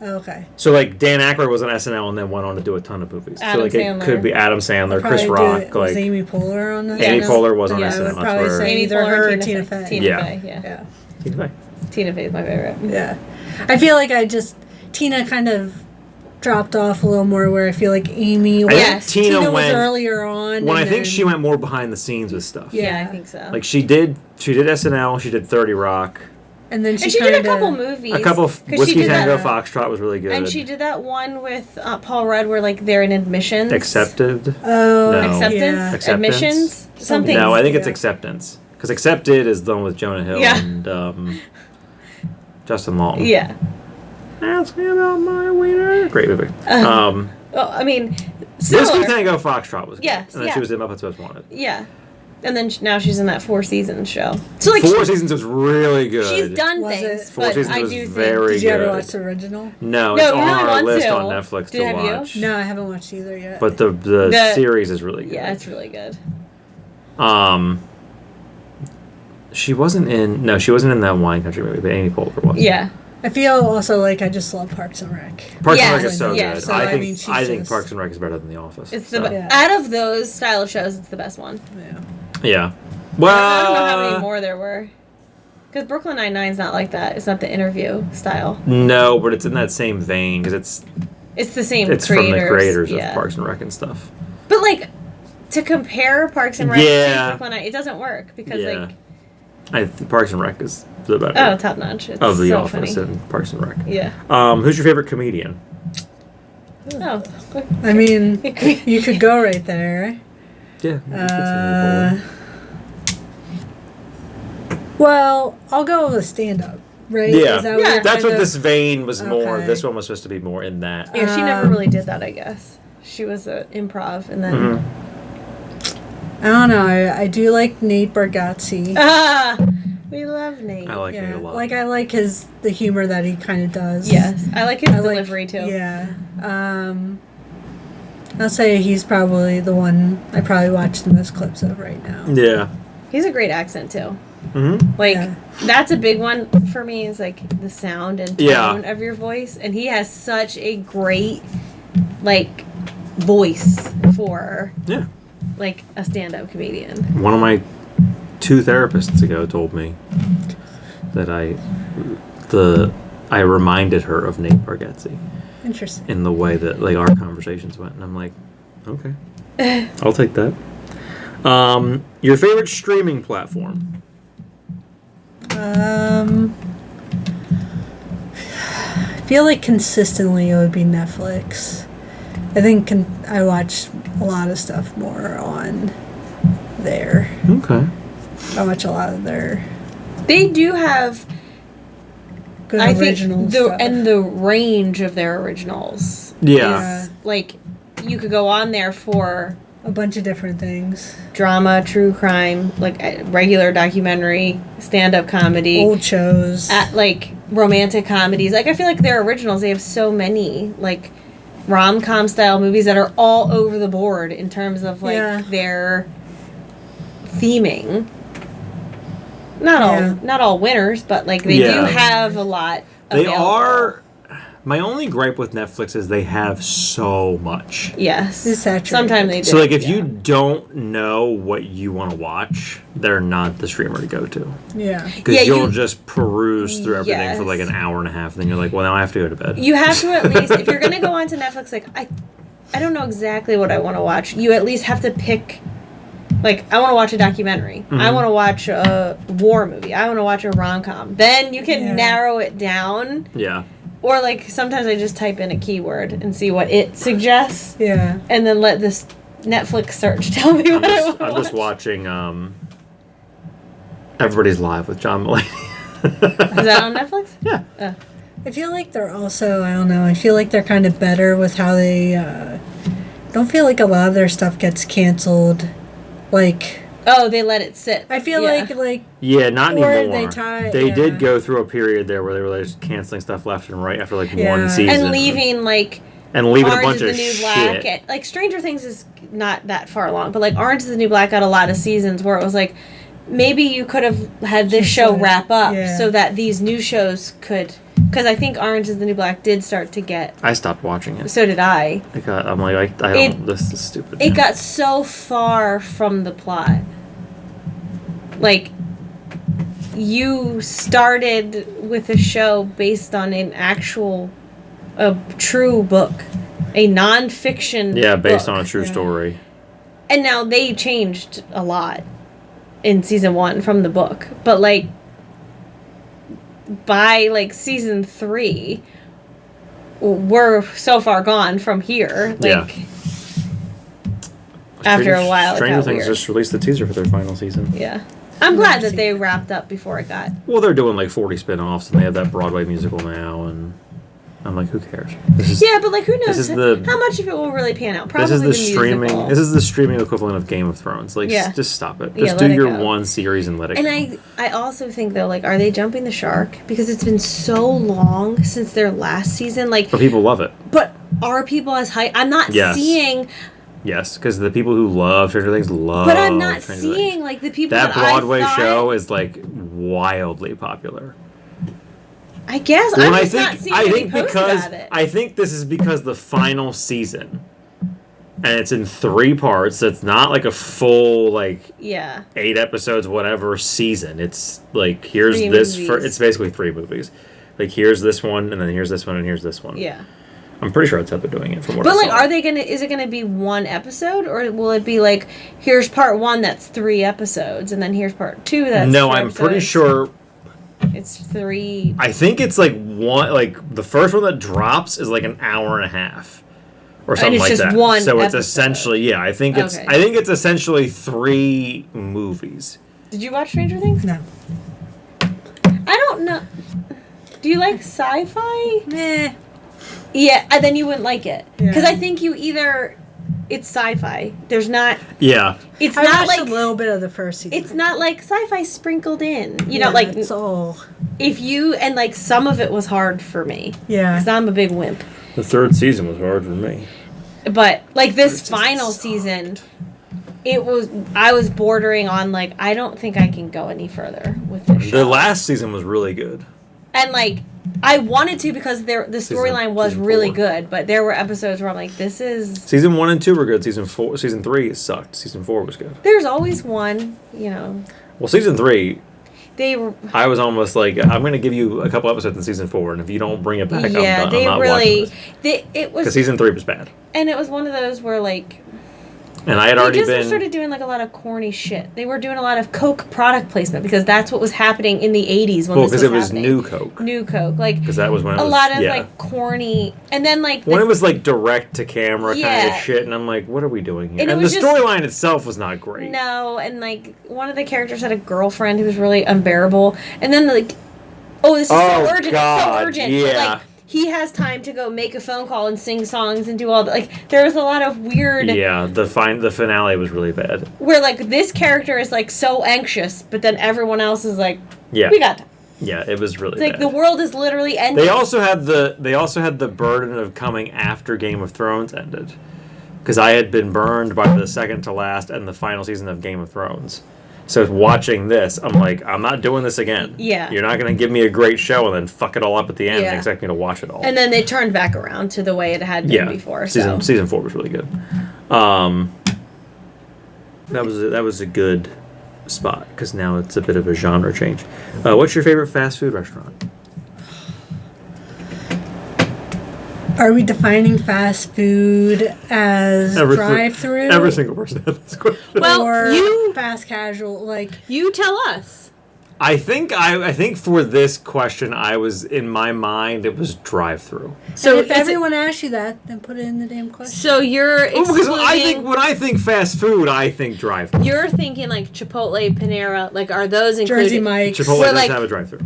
C: Okay.
B: So like Dan Aykroyd was on SNL and then went on to do a ton of movies.
A: Adam
B: so like
A: Sandler.
B: it could be Adam Sandler, Chris
C: Probably
B: Rock,
C: was
B: like
C: Amy Poehler on that.
B: Amy
A: Yeah.
B: Poehler was on
A: Yeah, I
B: SNL.
C: would
B: That's
C: probably
B: where
C: say-
A: Amy
C: either
A: Poehler,
C: her or
A: Tina
C: Tina
A: Fey.
C: Fey.
A: Tina
B: Yeah.
A: Fey, yeah.
C: Yeah.
B: Tina Fey.
A: Tina Fey is my favorite.
C: Yeah. I feel like Tina kind of dropped off a little more where I feel like Amy was,
A: Yes.
B: Tina
C: was
B: went
C: earlier on.
B: when I
C: and
B: think
C: then-
B: she went more behind the scenes with stuff.
A: Yeah, I
C: Yeah.
A: think so.
B: Like she did SNL, she did 30 Rock.
C: and then
A: and she
C: kinda,
A: did a couple movies.
B: A couple of
A: 'Cause she
B: Whiskey
A: did
B: Tango
A: that-
B: Foxtrot was really good.
A: And she did that one with Paul Rudd where like they're in admissions.
B: Accepted.
C: Oh,
B: No.
A: Acceptance?
C: yeah.
B: Acceptance?
A: Admissions? Something.
B: No, I think it's
C: Yeah.
B: Acceptance. Because Accepted is the one with Jonah Hill
A: Yeah.
B: and Justin Long.
A: Yeah.
B: Ask me about my wiener. Great movie.
A: Well, I mean,
B: Whiskey
A: similar.
B: Tango Foxtrot was good.
A: Yes,
B: And then
A: yeah.
B: she was in Muppets Most Wanted.
A: Yeah. And then now she's in that 4 Seasons show. So like
B: 4 seasons was really good.
A: she's done
C: Was
A: things,
C: it?
B: 4
A: but
B: seasons
A: I
B: was
A: do
B: very
A: think.
C: Did you ever
B: good.
C: watch the original?
B: No,
A: No,
B: it's
A: we
B: on
A: really
B: our
A: want
B: list
A: to.
B: on Netflix
A: Did- have
B: to
A: you?
B: watch.
C: No, I haven't watched either yet.
B: But the series is really good.
A: Yeah, it's really good.
B: She wasn't in that Wine Country movie, but Amy Poehler was.
A: Yeah.
C: I feel also like I just love Parks and Rec.
B: Parks
A: Yeah,
B: and Rec is so
A: yeah,
B: good.
A: so,
B: I
A: I
B: think
C: mean, she's
B: I think
C: just-
B: Parks and Rec is better than The Office.
A: It's
B: so.
A: the
C: Yeah.
A: out of those style of shows, it's the best one.
C: Yeah.
B: Yeah.
A: I
B: Well,
A: don't know how many more there were. Because Brooklyn Nine-Nine's not like that. It's not the interview style.
B: no, but it's in that same vein because
A: It's the same
B: it's
A: creators.
B: from the creators
A: yeah.
B: of Parks and Rec and stuff.
A: But like, to compare Parks and Rec
B: Yeah.
A: to Brooklyn Nine, it doesn't work because
B: Yeah. Parks and Rec is the better
A: oh, top notch. It's
B: of The
A: so
B: Office
A: funny.
B: and Parks and Rec.
A: Yeah.
B: Who's your favorite comedian?
A: Oh.
C: I mean, you could go right there.
B: Yeah.
C: Well, I'll go with stand-up, right?
B: Yeah,
C: Is that what you're
B: that's
C: kind
B: what
C: of-
B: this vein was more.
C: Okay.
B: This one was supposed to be more in that.
A: Yeah, she never really did that, I guess. She was an improv and then.
B: Mm-hmm.
C: I don't know. I do like Nate Bargatze.
A: Ah! We love Nate.
B: I like Nate
C: Yeah,
B: a lot.
C: like I like the humor that he kind of does.
A: Yes. I like his
C: I like-
A: delivery too.
C: Yeah. I'll say he's probably the one I probably watch the most clips of right now.
B: Yeah.
A: He's a great accent too.
B: Mm-hmm.
A: Like
C: Yeah.
A: that's a big one for me. Is like the sound and tone of your voice, and he has such a great like voice for like a stand-up comedian.
B: One of my 2 therapists ago told me that I reminded her of Nate Bargatze
C: Interesting.
B: in the way that like our conversations went, and I'm like, okay, I'll take that. Your favorite streaming platform?
C: I feel like consistently it would be Netflix. I think I watch a lot of stuff more on there.
B: Okay.
C: I watch a lot of their
A: They do have,
C: good
A: I think,
C: original stuff.
A: and the range of their originals.
B: Yeah.
A: Is, like, you could go on there for
C: a bunch of different things.
A: drama, true crime, like regular documentary, stand-up comedy,
C: Old shows.
A: like romantic comedies. Like I feel like their originals, they have so many like rom-com style movies that are all over the board in terms of like their theming. Not all winners, but like they do have a lot.
B: They
A: available.
B: are. My only gripe with Netflix is they have so much.
A: Yes.
C: It's saturated.
A: Sometimes they do.
B: So, like, if you don't know what you want to watch, they're not the streamer to go to.
C: Yeah.
B: Because you'll just peruse through everything for, like, an
A: Yes.
B: hour and a half, and then you're like, well, now I have to go to bed.
A: You have to at least, if you're going to go onto Netflix, like, I don't know exactly what I want to watch. You at least have to pick, like, I want to watch a documentary.
B: Mm-hmm.
A: I want to watch a war movie. I want to watch a rom-com. Then you can narrow it down.
B: Yeah.
A: Or, like, sometimes I just type in a keyword and see what it suggests.
C: Yeah.
A: And then let this Netflix search tell me what I want to watch.
B: I'm just watching Everybody's Live with John Mulaney.
A: Is that on Netflix?
B: Yeah.
C: I feel like they're also, I don't know, I feel like they're kind of better with how they, don't feel like a lot of their stuff gets canceled. Like,
A: Oh, they let it sit.
C: I feel like
B: Yeah, not
C: Or
B: anymore.
C: they
B: did go through a period there where they were just canceling stuff left and right after, like, one season.
A: and leaving, like,
B: And leaving a
A: Orange
B: bunch
A: is
B: of
A: the New Black.
B: shit.
A: Like, Stranger Things is not that far along, but, like, Orange is the New Black got a lot of seasons where it was like, maybe you could have had this show wrap up so that these new shows could... Because I think Orange is the New Black did start to get...
B: I stopped watching it.
A: So did I.
B: I'm like, I don't... This is stupid.
A: It got so far from the plot. Like, you started with a show based on a true book. A non-fiction
B: based
A: book.
B: on a true story.
A: And now they changed a lot in season 1 from the book. But, like, by, like, season 3, we're so far gone from here. Like, after a while,
B: Stranger
A: it got
B: Things
A: weird.
B: just released the teaser for their final season.
A: Yeah. I'm glad that they wrapped up before it got...
B: Well, they're doing like 40 spin-offs, and they have that Broadway musical now, and I'm like, who cares?
A: Yeah, but like, who knows
B: is
A: how much of it will really pan out? Probably
B: this is the streaming.
A: musical.
B: This is the streaming equivalent of Game of Thrones. Like, just stop it. Just do
A: let it
B: your
A: go.
B: one series and let it go.
A: And I also think though, like, are they jumping the shark? Because it's been so long since their last season. Like,
B: But people love it.
A: But are people as hype? I'm not seeing.
B: Yes, because the people who love Stranger Things love.
A: But I'm not
B: Stranger
A: seeing
B: Things.
A: like the people
B: that
A: that
B: Broadway
A: I thought,
B: show is like wildly popular.
A: I guess
B: Well,
A: I'm just not seeing any posts about it.
B: I think this is because the final season, and it's in 3 parts. So it's not like a full 8 episodes whatever season. It's like here's
A: 3
B: this
A: movies.
B: for. It's basically 3 movies. Like here's this one, and then here's this one, and here's this one.
A: Yeah.
B: I'm pretty sure that's how they're doing it. From what
A: But
B: I
A: like,
B: saw.
A: are they gonna? Is it gonna be one episode, or will it be like, here's part 1 that's 3 episodes, and then here's part 2 that's
B: No,
A: 4
B: I'm pretty
A: episodes?
B: sure.
A: It's 3.
B: I think it's like one. Like the first one that drops is like an hour and a half, or something
A: it's
B: like
A: just
B: that.
A: one
B: so it's
A: episode.
B: essentially I think it's essentially 3 movies.
A: Did you watch Stranger Things?
C: No.
A: I don't know. Do you like sci-fi?
C: Meh.
A: Yeah, and then you wouldn't like it. Because
C: Yeah.
A: I think you either... It's sci-fi. There's not...
B: Yeah.
A: It's
C: I
A: not
C: watched
A: like...
C: a little bit of the first season.
A: It's not like sci-fi sprinkled in. You know, like...
C: It's all.
A: If you... And like some of it was hard for me.
C: Yeah.
A: Because I'm a big wimp.
B: The 3rd season was hard for me.
A: But like this final season... I was bordering on, like, I don't think I can go any further with this show.
B: The last season was really good.
A: And, like, I wanted to because the storyline was
B: season
A: really
B: 4.
A: good, but there were episodes where I'm like, this is...
B: Season 1 and 2 were good. Season 3 sucked. Season 4 was good.
A: There's always one, you know.
B: Well, Season 3...
A: They...
B: I was almost like, I'm going to give you a couple episodes in Season 4, and if you don't bring it back, I'm done.
A: they
B: I'm not
A: really...
B: watching this.
A: It was...
B: Because Season 3 was bad.
A: And it was one of those where, like...
B: And I had already been...
A: They just started doing, like, a lot of corny shit. They were doing a lot of Coke product placement because that's what was happening in the 80s when this was happening. Well, because it was
B: new Coke.
A: New Coke. Like...
B: Because that was when it was...
A: A lot of, like, corny... And then, like...
B: When it was, like, direct-to-camera kind of shit, and I'm like, what are we doing here? And the storyline itself was not great.
A: No, and, like, one of the characters had a girlfriend who was really unbearable. And then, like... Oh, this is so urgent.
B: God,
A: it's so urgent.
B: Yeah.
A: But, like... He has time to go make a phone call and sing songs and do all that. Like, there was a lot of weird...
B: Yeah, the finale was really bad.
A: Where, like, this character is, like, so anxious, but then everyone else is like,
B: yeah,
A: we got that.
B: Yeah, it was really
A: bad. Like, the world is literally ending.
B: They also had the burden of coming after Game of Thrones ended. Because I had been burned by the second to last and the final season of Game of Thrones. So watching this, I'm like, I'm not doing this again.
A: Yeah.
B: You're not going to give me a great show and then fuck it all up at the end and expect me to watch it all.
A: And then they turned back around to the way it had been before.
B: Season 4 was really good. That was a good spot because now it's a bit of a genre change. What's your favorite fast food restaurant?
C: Are we defining fast food as drive-through?
B: Every single person has this question.
A: Well,
C: or fast casual, like...
A: You tell us.
B: I think for this question, I was, in my mind, it was drive-through.
C: So if everyone asks you that, then put it in the damn question.
A: So you're excluding...
B: because when I think fast food, I think drive-through.
A: You're thinking, like, Chipotle, Panera, like, are those included?
C: Jersey Mike's.
B: Chipotle doesn't have a drive-through.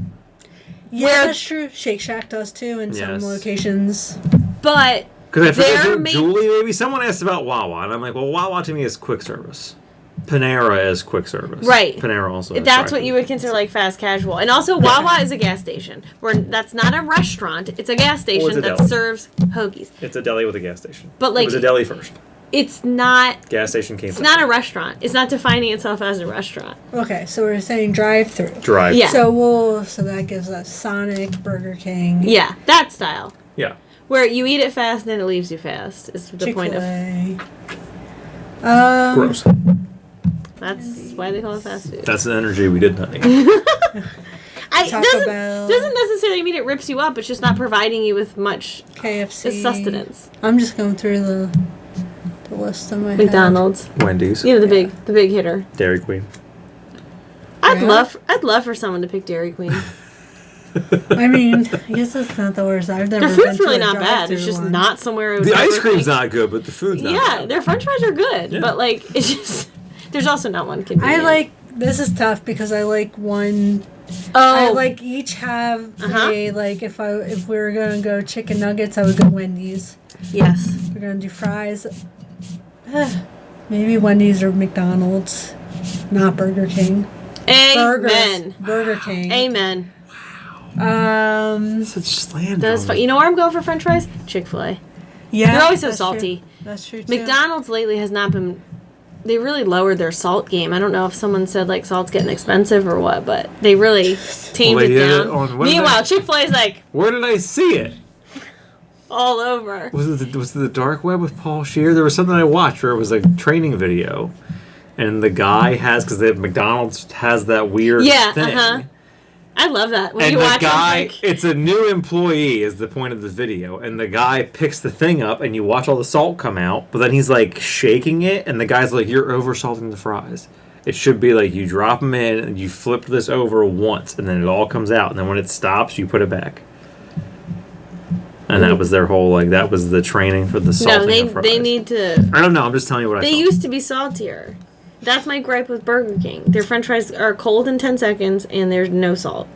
C: Yeah, that's true. Shake Shack does too in some locations.
A: But
B: because I forget Julie, maybe someone asked about Wawa, and I'm like, well, Wawa to me is quick service. Panera is quick service.
A: Right.
B: Panera also.
A: That's what you would consider like fast casual, and also Wawa is a gas station. That's not a restaurant; it's a gas station that serves hoagies.
B: It's a deli with a gas station.
A: But like,
B: it was a deli first.
A: It's not.
B: Gas station came.
A: It's not a restaurant. It's not defining itself as a restaurant.
C: Okay, so we're saying drive-through.
B: Drive.
A: Yeah.
C: So that gives us Sonic, Burger King.
A: Yeah, that style.
B: Yeah.
A: Where you eat it fast and then it leaves you fast. Is the point of.
B: Gross.
A: That's why they call it fast food.
B: That's the energy we did not need.
A: Doesn't necessarily mean it rips you up. It's just not providing you with much
C: KFC
A: sustenance.
C: I'm just going through the list of my
A: McDonald's,
B: Wendy's.
A: You know the big hitter.
B: Dairy Queen.
A: I'd love for someone to pick Dairy Queen.
C: I mean, I guess that's not the worst. I've never.
A: Their food's really not bad. It's just not somewhere.
B: The ice cream's not good, but the food's not.
A: Yeah,
B: bad.
A: Their French fries are good, but like it's just there's also not one convenient.
C: This is tough because I like one.
A: Oh,
C: I like each have a like if we were gonna go chicken nuggets, I would go Wendy's.
A: Yes.
C: If we're gonna do fries. Maybe Wendy's or McDonald's, not Burger King.
A: Amen.
C: Burger King.
A: Amen.
B: Such slander.
A: That's you know where I'm going for French fries? Chick-fil-A.
C: Yeah,
A: they're always so salty.
C: True. That's true too.
A: McDonald's lately has not been. They really lowered their salt game. I don't know if someone said like salt's getting expensive or what, but they really tamed it down. Meanwhile, Chick-fil-A's like.
B: Where did I see it?
A: All over.
B: Was it the dark web with Paul Scheer? There was something I watched where it was a training video, and the guy because McDonald's has that weird thing.
A: I love that. When
B: and
A: you watch
B: it's a new employee is the point of this video, and the guy picks the thing up, and you watch all the salt come out, but then he's like shaking it, and the guy's like, "You're over salting the fries. It should be like you drop them in, and you flip this over once, and then it all comes out, and then when it stops, you put it back." And that was their whole that was the training for the salting of fries.
A: They need to.
B: I don't know. I'm just telling you what I.
A: They used to be saltier. That's my gripe with Burger King. Their French fries are cold in 10 seconds, and there's no salt.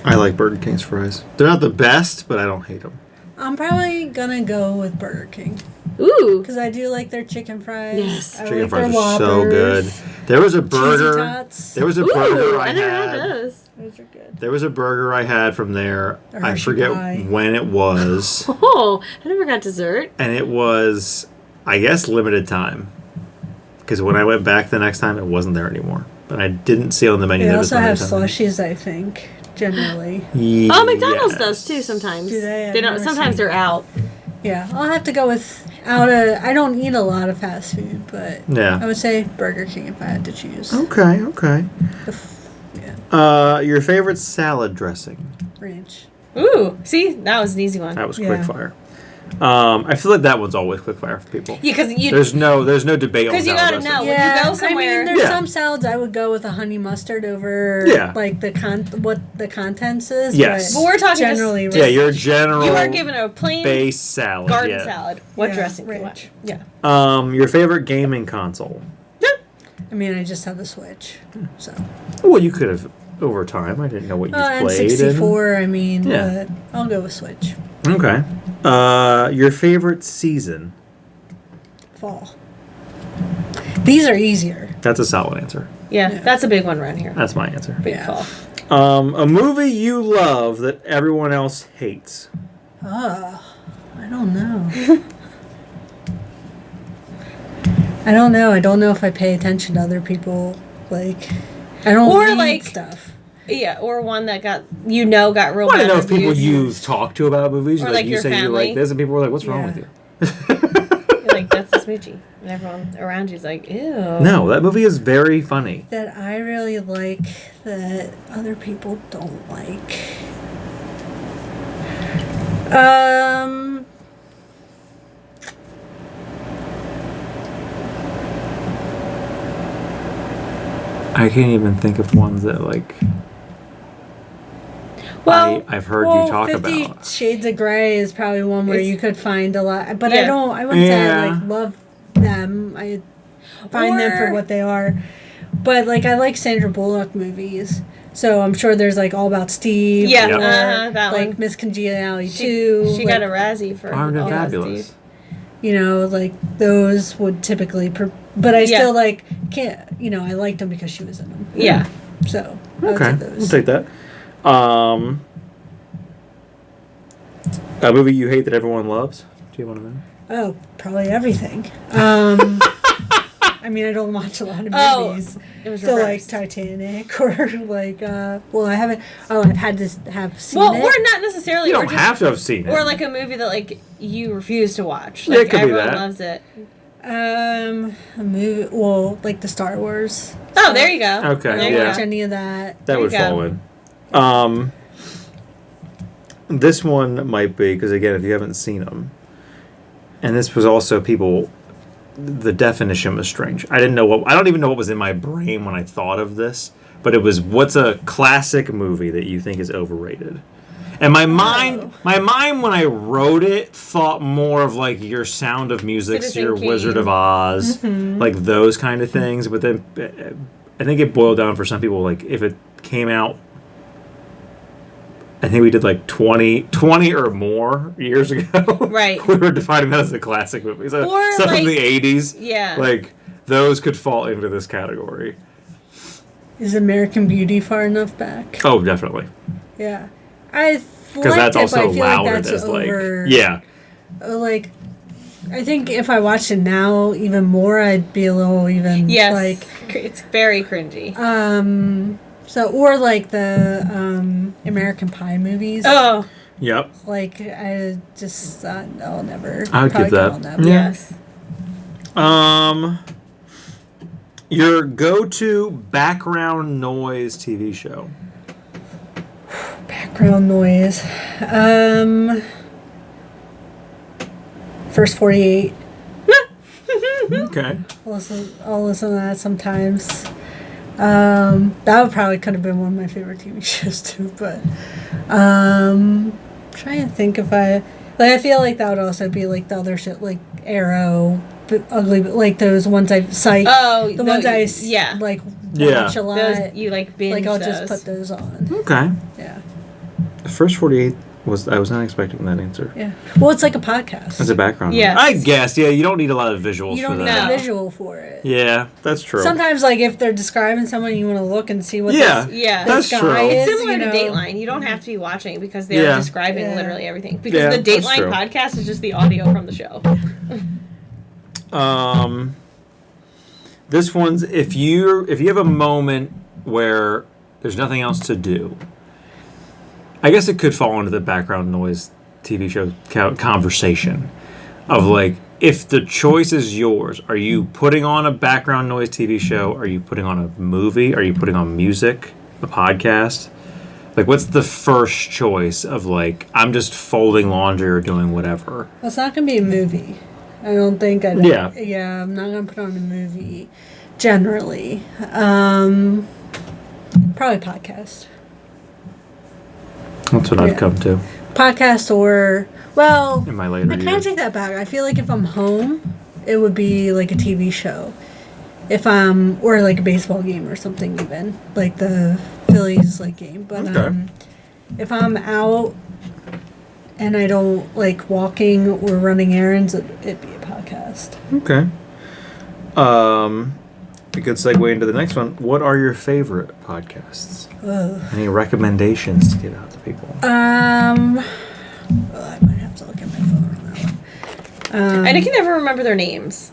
B: I like Burger King's fries. They're not the best, but I don't hate them.
C: I'm probably gonna go with Burger King.
A: Ooh.
C: Because I do like their chicken fries.
A: Yes.
B: Chicken fries are so good. There was a burger. There was a burger I
A: never
B: had.
A: had those.
C: Those are good.
B: There was a burger I had from there. I forget when it was.
A: Oh, I never got dessert.
B: And it was, I guess, limited time. because when I went back the next time, it wasn't there anymore. But I didn't see on the menu.
C: They
B: that it was
C: also have
B: something.
C: slushies, I think, generally.
A: Oh, McDonald's
B: Yes.
A: does too sometimes.
C: Do they? I've
A: They don't.
C: never
A: Sometimes
C: seen
A: they're out.
C: Yeah, I'll have to go with I don't eat a lot of fast food, but
B: Yeah.
C: I would say Burger King if I had to choose.
B: Okay. Okay.
C: Yeah,
B: Your favorite salad dressing?
C: ranch.
A: Ooh, see, that was an easy one.
B: That was
C: Yeah.
B: quick fire. I feel like that one's always quick fire for people.
A: Yeah, because you.
B: There's no debate on
A: Because you
B: salad
A: gotta
B: dressing.
A: know. When you go somewhere-
C: I mean, there's
B: Yeah.
C: some salads I would go with a honey mustard over,
B: Yeah.
C: like what the contents is.
B: Yes.
A: But we're talking just-
C: generally.
B: Yeah, your general
A: You are given a plain
B: base salad.
A: garden
B: yeah.
A: salad. What
C: Yeah,
A: dressing do you
C: ranch.
A: want? Yeah.
B: Your favorite gaming console?
C: I mean, I just have the Switch, so.
B: Well, you could have over time. I didn't know what you played.
C: N64. I mean,
B: Yeah.
C: but I'll go with Switch.
B: Okay. Your favorite season?
C: Fall. These are easier.
B: That's a solid answer.
A: Yeah,
C: Yeah.
A: that's a big one around here.
B: That's my answer.
A: Big
C: Yeah.
A: fall.
B: A movie you love that everyone else hates?
C: I don't know. I don't know. I don't know if I pay attention to other people. Like, I don't
A: Or,
C: read
A: like-
C: stuff.
A: Yeah, or one that got real
B: I
A: bad
B: want to know if people
A: reviews.
B: you've talked to about movies,
A: Or,
B: like
A: like,
B: you
A: your
B: say you
A: family.
B: like this, and people were like, "What's wrong
C: Yeah.
B: with you?"
A: You're like, that's a smoochie. And everyone around you's like, ew.
B: No, that movie is very funny.
C: That I really like that other people don't like.
B: I can't even think of ones that like.
A: Well,
B: I've heard
C: well,
B: you talk
C: 50
B: about.
C: Shades of Grey is probably one where
A: It's-
C: you could find a lot, but
A: Yeah.
C: I wouldn't say I
B: Yeah.
C: like love them. I find them for
A: Or-
C: what they are. But like I like Sandra Bullock movies. So I'm sure there's like All About Steve.
A: Yeah,
C: or,
A: that
C: like
A: one.
C: Miss Congeniality 2.
A: She
C: like,
A: got a Razzie for
B: Armed and
A: All That
B: Fabulous.
A: Steve.
C: you know, like those would typically but I
A: Yeah.
C: still like can't, you know, I liked them because she was in them.
A: Yeah.
C: So I would
B: Okay,
C: say
B: we'll
C: those.
B: take that. A movie you hate that everyone loves? Do you want to know?
C: Oh, probably everything. I mean, I don't watch a lot of
A: Oh,
C: movies.
A: it was
C: So like
A: reversed.
C: Titanic or like well I haven't I've had to have seen
A: Well,
C: it.
A: or not necessarily.
B: You
A: or
B: don't
A: just,
B: have to have seen it.
A: Or like a movie that like you refuse to watch.
B: Yeah,
A: Like
B: it could be
A: everyone
B: that.
A: loves it.
C: A movie like the Star Wars.
A: Oh, there you go.
B: Okay,
C: I
A: There
C: don't
A: you
B: yeah.
C: watch
A: go.
C: any of that.
B: That
A: There
B: would
A: you go.
B: fall in. This one might be, because again, if you haven't seen them, and this was also people, the definition was strange. I don't even know what was in my brain when I thought of this, but it was, what's a classic movie that you think is overrated? And my mind when I wrote it thought more of like your Sound of Music,
A: Citizen
B: your
A: Kane.
B: Wizard of Oz, like those kind of things. But then I think it boiled down for some people, like if it came out, I think we did like 20 or more years ago.
A: Right.
B: We were defining that as a classic movie. So
A: Or,
B: stuff
A: like-
B: from the 80s,
A: Yeah.
B: like those could fall into this category.
C: Is American Beauty far enough back?
B: Oh, definitely.
C: Yeah. I
B: Because that's
C: liked it, but
B: also
C: I feel like
B: lauded
C: that's
B: as like,
C: over,
B: yeah.
C: like I think if I watched it now even more I'd be a little even
A: Yes.
C: like
A: It's very cringy.
C: so or like the American Pie movies.
A: Oh,
B: Yep.
C: Like I just thought I'll never.
B: I would
C: probably
B: give that.
C: come on
B: Yeah.
A: yes.
B: Your go-to background noise TV show.
C: Background noise. First 48.
B: Okay.
C: I'll listen to that sometimes. That would probably could have been one of my favorite TV shows too, but trying to think if I feel like that would also be like the other shit like Arrow, but ugly, but like those ones I Psych.
A: Oh,
C: the ones I
A: yeah.
C: like
B: Yeah.
C: watch a lot.
A: Those you like binge
C: Like I'll
A: those.
C: just put those on.
B: Okay.
C: Yeah.
B: The first 48 I was not expecting that answer.
C: Yeah. Well, it's like a podcast.
B: As a background.
A: Yeah.
B: I guess. Yeah, you don't need a lot of visuals
C: You
B: for
C: don't need
B: that.
C: a
A: No.
C: visual for it.
B: Yeah, that's true.
C: Sometimes, like if they're describing someone, you want to look and see what.
B: Yeah.
C: This,
A: Yeah.
B: That's
C: this
B: true.
C: guy
A: It's
C: is,
A: similar
C: you
A: to
C: know.
A: Dateline. You don't have to be watching because they're
B: Yeah.
A: describing
C: Yeah.
A: literally everything. Because
B: Yeah,
A: the
B: that's
A: Dateline
B: true.
A: podcast is just the audio from the show.
B: This one's if you have a moment where there's nothing else to do. I guess it could fall into the background noise TV show conversation of like, if the choice is yours, are you putting on a background noise TV show? Are you putting on a movie? Are you putting on music? A podcast? Like, what's the first choice of like, I'm just folding laundry or doing whatever?
C: Well, it's not going to be a movie. I don't think I'd...
B: Yeah.
C: Yeah, I'm not going to put on a movie, generally. Probably podcast.
B: That's what I've come to.
C: Podcast or... Well,
B: in my later
C: I kind of
B: years.
C: take that back. I feel like if I'm home, it would be like a TV show. If I'm... Or like a baseball game or something even. Like the Phillies like game. But
B: Okay.
C: if I'm out... And I don't like walking or running errands, it'd be a podcast.
B: Okay. A good segue into the next one. What are your favorite podcasts? Any recommendations to get out to people?
C: I might have to look at my phone on that one.
A: I can never remember their names.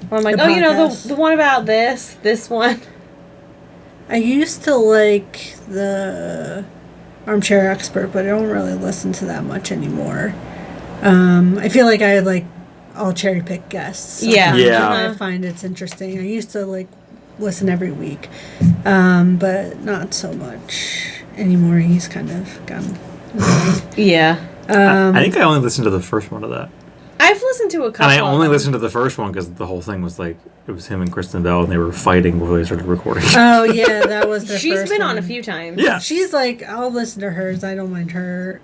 A: Or I'm like,
C: The
A: oh, you know,
C: podcast.
A: the one about this one.
C: I used to like the Armchair Expert, but I don't really listen to that much anymore. I feel like I'll cherry pick guests.
A: Yeah.
C: sometimes,
B: Yeah.
C: and I find it's interesting. I used to like listen every week, but not so much anymore. He's kind of gone.
A: Yeah.
B: I think I only listened to the first one of that.
A: I've listened to a couple.
B: And I only
A: of them.
B: listened to the first one because the whole thing was like, it was him and Kristen Bell and they were fighting before they started recording.
C: Oh yeah, that was the
A: She's
C: first
A: been
C: one.
A: on a few times.
B: Yeah.
C: She's like, I'll listen to hers. I don't mind her.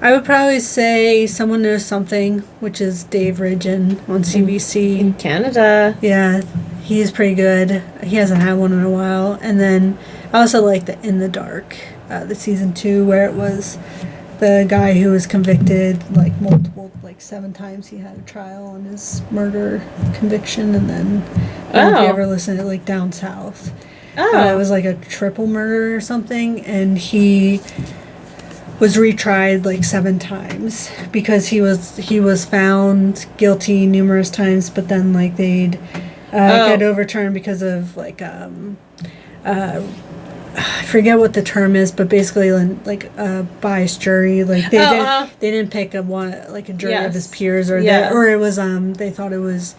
C: I would probably say Someone Knows Something, which is Dave Ridgen on CBC.
A: In Canada.
C: Yeah, he's pretty good. He hasn't had one in a while. And then I also like the In the Dark, the season 2, where it was the guy who was convicted like multiple, like 7 times. He had a trial on his murder conviction, and then I don't know if you ever listened to like Down South.
A: Oh.
C: It was like a triple murder or something, and he was retried like 7 times because he was found guilty numerous times, but then like they'd get overturned because of like I forget what the term is, but basically like a biased jury, like they didn't pick a jury of his peers, or or it was they thought it was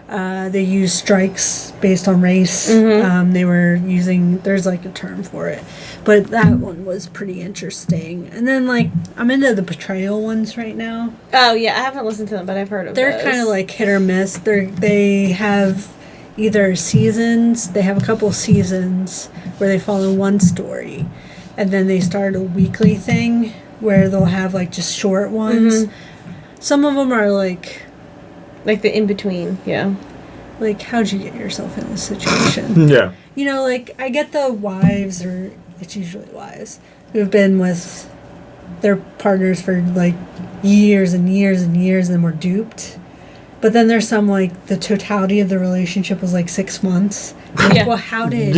C: they used strikes based on race. They were using, there's like a term for it, but that one was pretty interesting. And then like I'm into the betrayal ones right now.
A: Oh yeah, I haven't listened to them, but I've heard of
C: They're
A: those.
C: kind of like hit or miss. They have either seasons. They have a couple seasons where they follow one story, and then they start a weekly thing where they'll have like just short ones. Some of them are like
A: the in between. Yeah.
C: like, how'd you get yourself in this situation?
B: Yeah.
C: You know, like, I get the wives, or it's usually wives, who've been with their partners for, like, years and years and years and were duped. But then there's some, like, the totality of the relationship was, like, 6 months. Like,
A: Yeah.
C: well, how did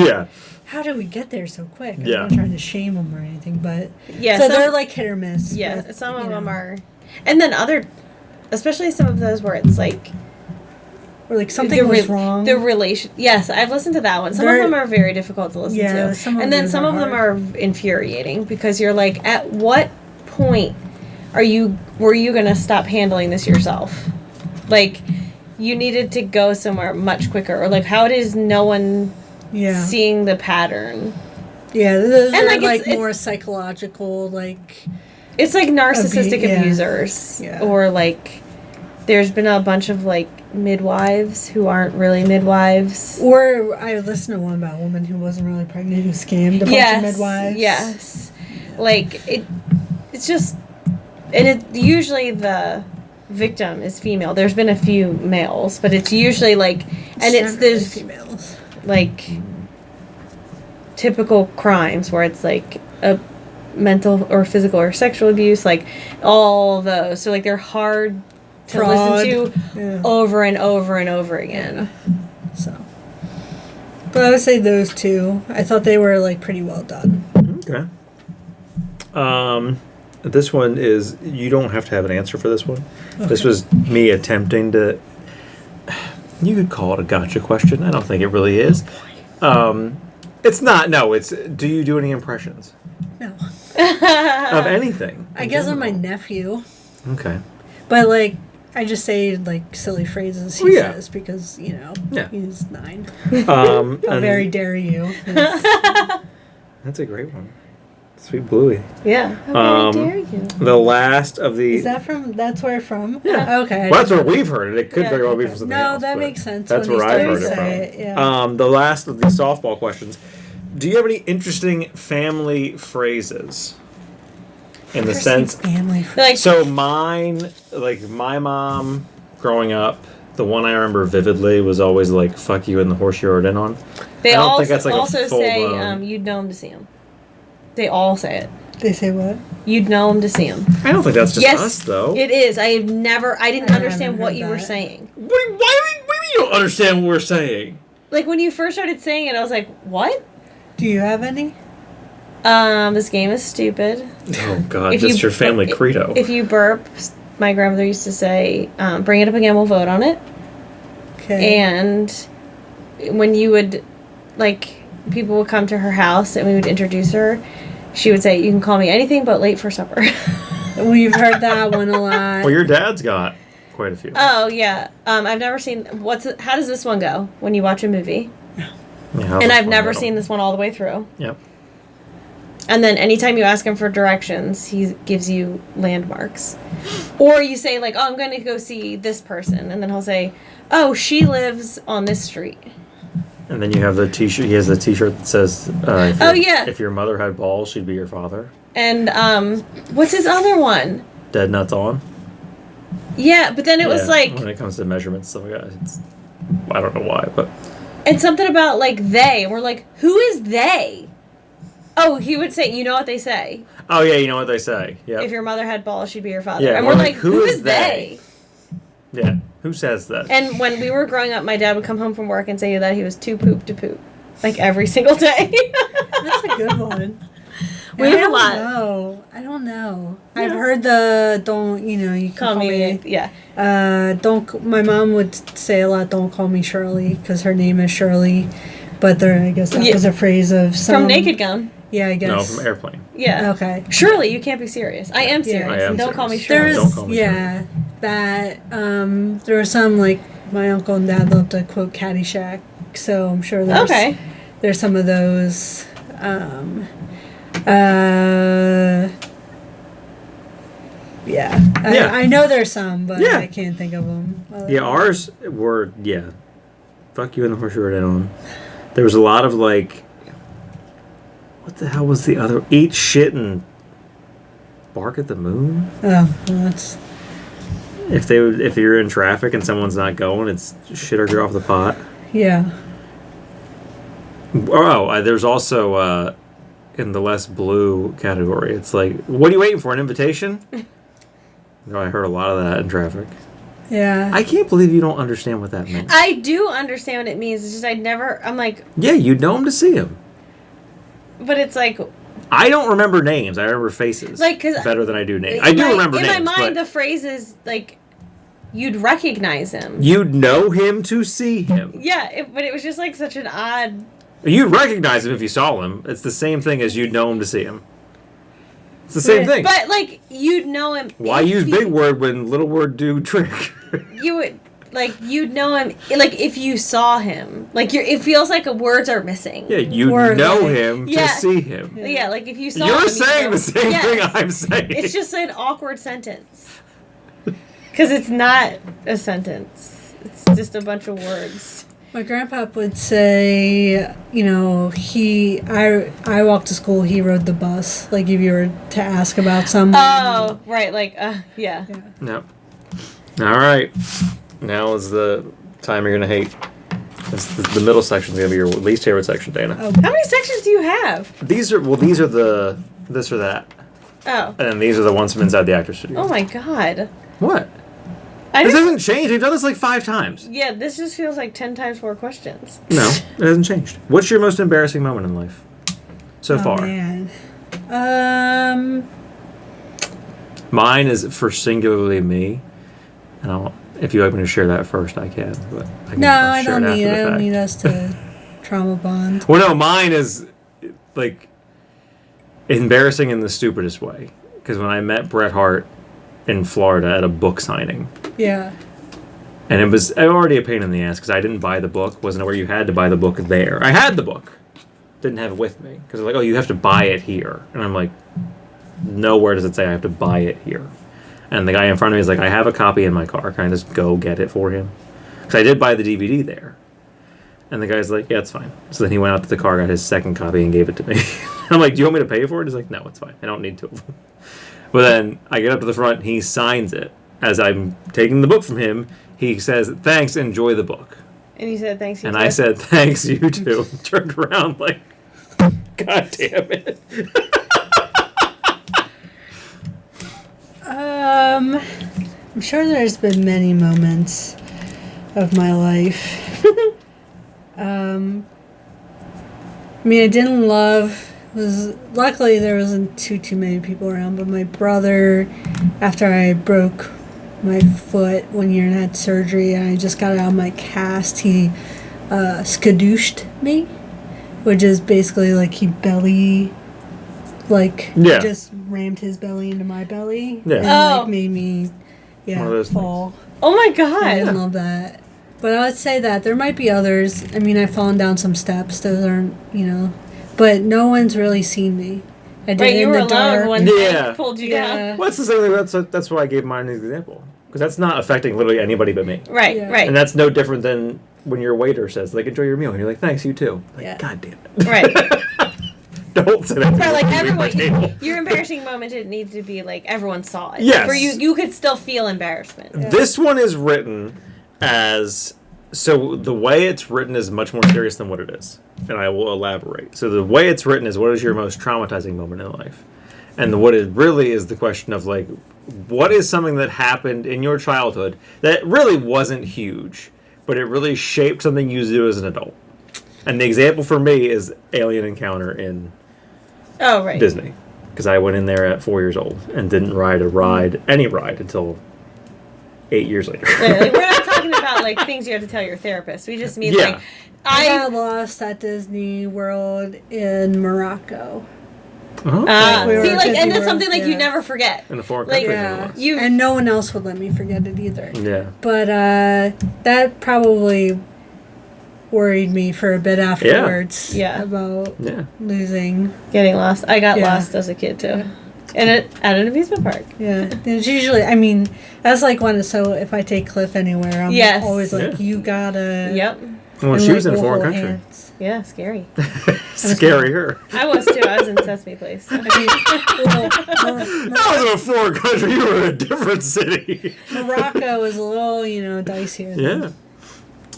C: we get there so quick? I'm
B: Yeah.
C: not trying to shame them or anything, but...
A: Yeah,
C: so
A: some-
C: they're, like, hit or miss.
A: Yeah,
C: with,
A: some of
C: you
A: them
C: know,
A: are, and then other, especially some of those where it's like
C: or, like, something was wrong.
A: The relation. Yes, I've listened to that one. Some
C: They're-
A: of them are very difficult to listen to,
C: some of
A: and then
C: those
A: some
C: are
A: of them
C: hard.
A: are infuriating because you're like, at what point were you gonna stop handling this yourself? Like, you needed to go somewhere much quicker, or like, how is no one seeing the pattern?
C: Yeah, those
A: And,
C: are,
A: like, it's
C: more psychological, like...
A: It's like narcissistic
C: yeah.
A: abusers.
C: Yeah.
A: Or like there's been a bunch of like midwives who aren't really midwives.
C: Or I listened to one about a woman who wasn't really pregnant who scammed a bunch of midwives.
A: Yes. Like it's just, and it usually the victim is female. There's been a few males, but it's usually like, and it's those
C: females.
A: like typical crimes where it's like a mental or physical or sexual abuse, like all those. So like they're hard to
C: Fraud.
A: listen to over and over and over again.
C: So, but I would say those two. I thought they were like pretty well done.
B: Okay. This one is, you don't have to have an answer for this one. Okay. This was me attempting to, You could call it a gotcha question. I don't think it really is. It's not. No, it's. Do you do any impressions
C: No.
B: of anything?
C: I guess I'm my nephew.
B: Okay.
C: But, like, I just say, like, silly phrases he says because, you know, he's 9. How very dare you.
B: That's a great one. Sweet Bluey.
A: Yeah. How very dare you?
B: The last of the...
C: Is that from... That's where from?
B: Yeah.
C: Okay.
B: Well, that's where we've heard it. It could very well be from something else.
C: No, that makes sense.
B: That's where I've heard it from.
C: It, yeah.
B: The last of the softball questions. Do you have any interesting family phrases? In the sense...
C: Family
A: Like,
B: So mine, like my mom growing up, the one I remember vividly was always like, fuck you in the horse you rode in on.
A: they
B: I don't
A: also,
B: think that's like
A: also
B: a full
A: say,
B: blown...
A: you'd know him to see him. They all say it.
C: They say what?
A: You'd know him to see him.
B: I don't think that's just
A: Yes,
B: us, though.
A: it is. I didn't understand what you were
C: that.
A: saying.
B: What do you mean you don't understand what we're saying?
A: Like, when you first started saying it, I was like, what?
C: Do you have any?
A: This game is stupid.
B: Oh, God, that's your family credo.
A: If you burp, my grandmother used to say, bring it up again, we'll vote on it.
C: Okay.
A: And when you would, like, people would come to her house and we would introduce her, she would say, you can call me anything but late for supper.
C: We've heard that one a lot.
B: Well, your dad's got quite a few.
A: Oh, yeah. I've never seen, how does this one go when you watch a movie?
B: Yeah,
A: And I've never seen this one all the way through.
B: Yep.
A: And then anytime you ask him for directions, he gives you landmarks. Or you say, like, oh, I'm going to go see this person. And then he'll say, oh, she lives on this street.
B: And then you have the T-shirt. He has the T-shirt that says, if your mother had balls, she'd be your father.
A: And what's his other one?
B: Dead nuts on.
A: Yeah, but then it was like...
B: When it comes to measurements and stuff like that, I don't know why, but...
A: And something about, like, they. And we're like, who is they? Oh, he would say, you know what they say.
B: Oh, yeah, you know what they say. Yep.
A: If your mother had balls, she'd be your father.
B: Yeah,
A: and we're like, who is they?
B: Yeah, who says that?
A: And when we were growing up, my dad would come home from work and say that he was too poop to poop. Like, every single day.
C: That's a good one.
A: We have a lot.
C: I don't know. Yeah. I've heard the don't, you know, you can call me.
A: Yeah.
C: Don't, my mom would say a lot, don't call me Shirley, because her name is Shirley. But there, I guess that was a phrase of some...
A: From Naked Gun.
C: Yeah, I guess.
B: No, from Airplane.
A: Yeah.
C: Okay.
A: Surely, you can't be serious. I am serious.
B: I am
A: Don't call me
B: serious.
A: Shirley.
B: Don't call me Shirley.
C: That, there were some, like, my uncle and dad loved to quote Caddyshack, so I'm sure there's some of those. I know there's some, but I can't think of them.
B: Ours were, fuck you in the horse you rode in on. There was a lot of, like, what the hell was the other? Eat shit and bark at the moon?
C: Oh, well, that's...
B: If you're in traffic and someone's not going, it's shit or get off the pot.
C: Yeah.
B: Oh, there's also, in the less blue category, it's like, what are you waiting for, an invitation? I heard a lot of that in traffic.
C: Yeah.
B: I can't believe you don't understand what that means.
A: I do understand what it means. It's just I'm like...
B: Yeah, you'd know him to see him.
A: But it's like...
B: I don't remember names. I remember faces.
A: Like, cause
B: better than I do names. I do remember names.
A: In my mind, the phrase is, like, you'd recognize him.
B: You'd know him to see him.
A: Yeah, but it was just, like, such an odd...
B: You'd recognize him if you saw him. It's the same thing as you'd know him to see him. It's the same thing.
A: But, like, you'd know him...
B: Why use big word when little word do trick?
A: You would... Like, you'd know him, like, if you saw him. Like, it feels like words are missing.
B: Yeah, you'd know him to see him.
A: Yeah, like, if you saw him...
B: You're saying the same thing I'm saying.
A: It's just an awkward sentence. Because it's not a sentence. It's just a bunch of words.
C: My grandpa would say, you know, I walked to school, he rode the bus. Like, if you were to ask about someone.
A: Oh, right, like, yeah.
B: Yep. All right. Now is the time you're going to hate. The middle section is going to be your least favorite section, Dana.
A: Oh. How many sections do you have?
B: These are the this or that.
A: Oh.
B: And then these are the ones from inside the actor's studio.
A: Oh my god.
B: What? This hasn't changed. We've done this like 5 times.
A: Yeah, this just feels like 10 times more questions.
B: No, it hasn't changed. What's your most embarrassing moment in life so far?
C: Man.
B: Mine is for singularly me, and If you want me to share that first, I can. But
C: No, I
B: share
C: don't
B: it
C: need.
B: after
C: I
B: the
C: don't
B: fact.
C: need us to trauma bond.
B: Well, no, mine is like embarrassing in the stupidest way. Because when I met Bret Hart in Florida at a book signing,
C: Yeah.
B: and it was already a pain in the ass because I didn't buy the book. Wasn't aware you had to buy the book there. I had the book, didn't have it with me because they're like, oh, you have to buy it here, and I'm like, nowhere does it say I have to buy it here. And the guy in front of me is like, I have a copy in my car. Can I just go get it for him? Because I did buy the DVD there. And the guy's like, yeah, it's fine. So then he went out to the car, got his second copy, and gave it to me. I'm like, do you want me to pay for it? He's like, no, it's fine. I don't need to. But then I get up to the front, he signs it. As I'm taking the book from him, he says, thanks, enjoy the book.
A: And you said thanks.
B: And I said, thanks, you too. Turned around like, God damn it.
C: I'm sure there's been many moments of my life. I mean, I didn't love. Luckily there wasn't too many people around. But my brother, after I broke my foot 1 year and had surgery, and I just got out of my cast, he skadooshed me, which is basically like he belly. Like,
B: Yeah.
C: just rammed his belly into my belly.
B: Yeah.
C: And,
A: Oh.
C: like, made me,
B: One of those
C: fall.
A: Oh my
C: I
A: god.
C: didn't love that. But I would say that there might be others. I mean, I've fallen down some steps. Those aren't, but no one's really seen me. I did
A: Right,
C: it
A: you
C: in
A: were
C: the
A: alone
C: dark.
A: when
B: Yeah.
A: I pulled you
C: Yeah.
A: down.
B: Well, that's the same thing. That's why I gave mine as an example. Because that's not affecting literally anybody but me.
A: Right,
C: Yeah.
A: right,
B: And that's no different than when your waiter says, like, enjoy your meal. And you're like, thanks, you too. Like,
C: Yeah.
B: God damn it.
A: right.
B: Don't say that. to
A: But
B: me
A: like
B: when you leave my
A: everyone,
B: table.
A: your embarrassing moment didn't need to be like everyone saw it.
B: Yes.
A: For you could still feel embarrassment.
B: This one is written as... So the way it's written is much more serious than what it is. And I will elaborate. So the way it's written is, what is your most traumatizing moment in life? And what it really is the question of, like, what is something that happened in your childhood that really wasn't huge, but it really shaped something you do as an adult? And the example for me is Alien Encounter in
A: Oh right.
B: Disney. Because I went in there at 4 years old and didn't ride any ride, until 8 years later.
A: Right, like, we're not talking about like things you have to tell your therapist. We just mean
B: Yeah.
A: like
C: I got lost at Disney World in Morocco.
B: Oh.
C: We were
A: see, like, and
C: Disney
A: that's something
C: World,
A: like you
C: yeah.
A: never forget.
B: In a foreign
A: Like,
B: country.
C: Yeah.
B: nonetheless.
A: You
C: And no one else would let me forget it either.
B: Yeah.
C: But that probably worried me for a bit afterwards.
A: Yeah.
C: About
B: Yeah.
C: losing.
A: getting lost. I got
C: Yeah.
A: lost as a kid too, and at an amusement park.
C: Yeah. It's usually, I mean, that's like one. So if I take Cliff anywhere, I'm
A: Yes.
C: always like,
B: Yeah.
C: you gotta.
A: Yep.
B: Well,
C: and,
B: she was
C: like,
B: in a
C: we'll
B: foreign
C: hold
B: country.
C: hands.
A: Yeah, scary.
B: Scarier.
A: I was too. I was in Sesame Place.
C: I mean,
B: That was in a foreign country. You were in a different city.
C: Morocco is a little, dicier.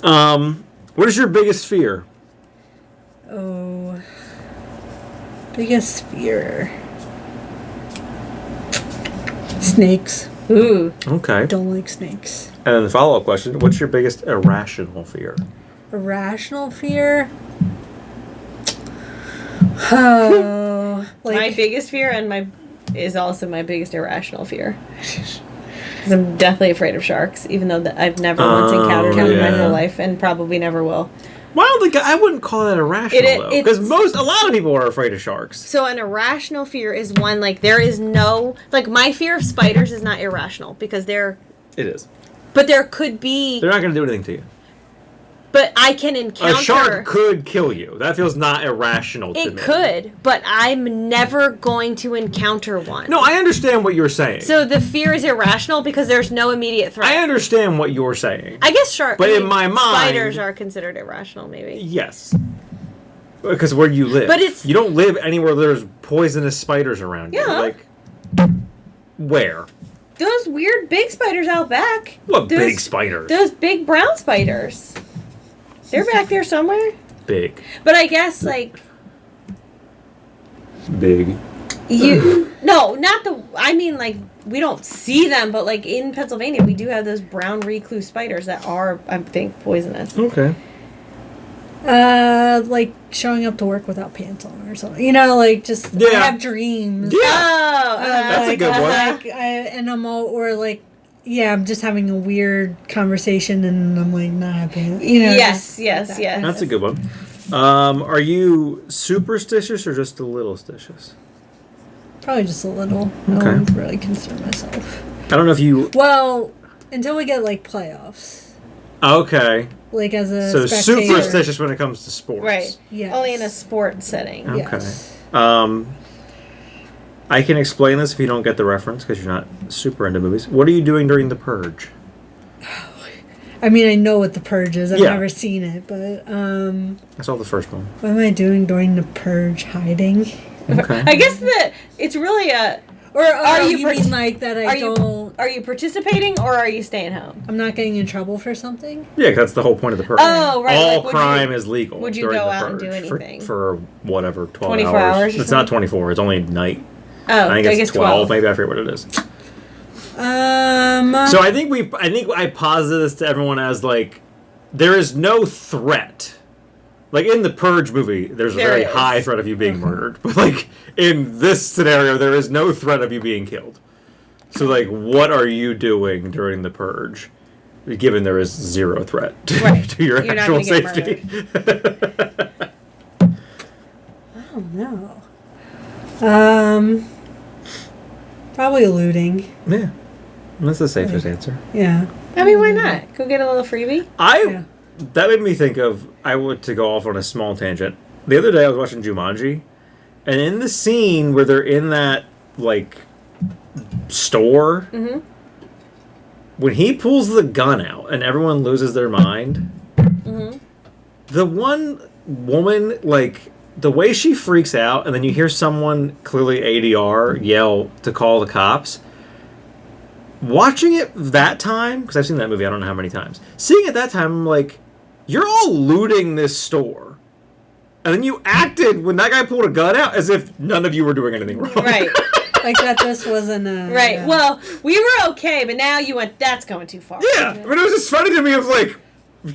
B: Yeah. What is your biggest fear?
C: Oh. Biggest fear. Snakes.
A: Ooh.
B: Okay.
C: Don't like snakes.
B: And then the follow-up question, what's your biggest irrational fear?
C: Irrational fear? Oh.
A: My biggest fear is also my biggest irrational fear. Because I'm deathly afraid of sharks, even though I've never once encountered them in my
B: yeah.
A: whole life, and probably never will.
B: Well, I wouldn't call that irrational, though. Because
A: it's-
B: a lot of people are afraid of sharks.
A: So an irrational fear is one, like, there is no... Like, my fear of spiders is not irrational, because
B: It is.
A: But there could be...
B: They're not going to do anything to you.
A: But I can encounter...
B: A shark could kill you. That feels not irrational to me.
A: It could, but I'm never going to encounter one.
B: No, I understand what you're saying.
A: So the fear is irrational because there's no immediate threat.
B: I understand what you're saying.
A: I guess sharks...
B: But in my mind-
A: Spiders are considered irrational, maybe.
B: Yes. Because where you live.
A: But it's-
B: You don't live anywhere there's poisonous spiders around you.
A: Yeah.
B: Like, where?
A: Those weird big spiders out back.
B: What
A: Those-
B: big spiders?
A: Those big brown spiders. They're back there somewhere.
B: Big.
A: But I guess, like,
B: Big.
A: you... No, not the... I mean, like, we don't see them, but, like, in Pennsylvania, we do have those brown recluse spiders that are, I think, poisonous.
B: Okay.
C: Like showing up to work without pants on or something. Like just I
B: Yeah.
C: have dreams.
B: Yeah.
A: Oh,
B: That's a good one.
C: Like, and I'm all, or like yeah, I'm just having a weird conversation and I'm like not happy. You know,
A: Yes,
C: just
A: yes,
C: that.
A: yes.
B: That's a good one. Are you superstitious or just a little stitious?
C: Probably just a little. I
B: Okay.
C: don't really consider myself.
B: I don't know if you.
C: Well, until we get like playoffs,
B: Okay.
C: like as a
B: So
C: spectator.
B: superstitious when it comes to sports.
A: Right.
C: Yes.
A: Only in a sport setting.
B: Okay.
C: Yes.
B: I can explain this if you don't get the reference because you're not super into movies. What are you doing during The Purge?
C: I mean, I know what The Purge is. I've
B: Yeah.
C: never seen it, but
B: I saw the first one.
C: what am I doing during The Purge? Hiding?
B: Okay.
A: I guess that it's really a.
C: Or
A: Are
C: you
A: you
C: mean like that I don't...
A: Are you participating or are you staying home?
C: I'm not getting in trouble for something?
B: Yeah, 'cause that's the whole point of The Purge.
A: Oh, right.
B: All
A: like, would
B: crime
A: you-
B: is legal.
A: would you
B: during
A: go
B: the
A: out and do
B: Purge
A: anything?
B: for whatever 12
A: 24 hours or
B: It's not 24. It's only night.
A: Oh,
B: I think it's
A: guess
B: 12. Maybe I forget what it is. So I think I posited this to everyone as like there is no threat. Like in the Purge movie, there's a
A: There
B: very
A: is.
B: high threat of you being murdered. But like in this scenario, there is no threat of you being killed. So like what are you doing during the Purge? Given there is zero threat to,
A: Right.
B: to your
A: You're not
B: actual
A: gonna get
B: safety.
C: I don't know. Probably looting.
B: Yeah. That's the safest answer.
C: Yeah.
A: I mean, why not? Go get a little freebie.
C: Yeah.
B: That made me think of, I want to go off on a small tangent. The other day I was watching Jumanji, and in the scene where they're in that, like, store, when he pulls the gun out and everyone loses their mind, the one woman, like, the way she freaks out, and then you hear someone, clearly ADR, yell to call the cops. Watching it that time, because I've seen that movie I don't know how many times. Seeing it that time, I'm like, you're all looting this store. And then you acted, when that guy pulled a gun out, as if none of you were doing anything wrong.
A: Right.
C: Like that this wasn't a...
A: Right.
C: Yeah.
A: Well, we were okay, but now you went, that's going too far.
B: Yeah. I mean, it was just funny to me of like,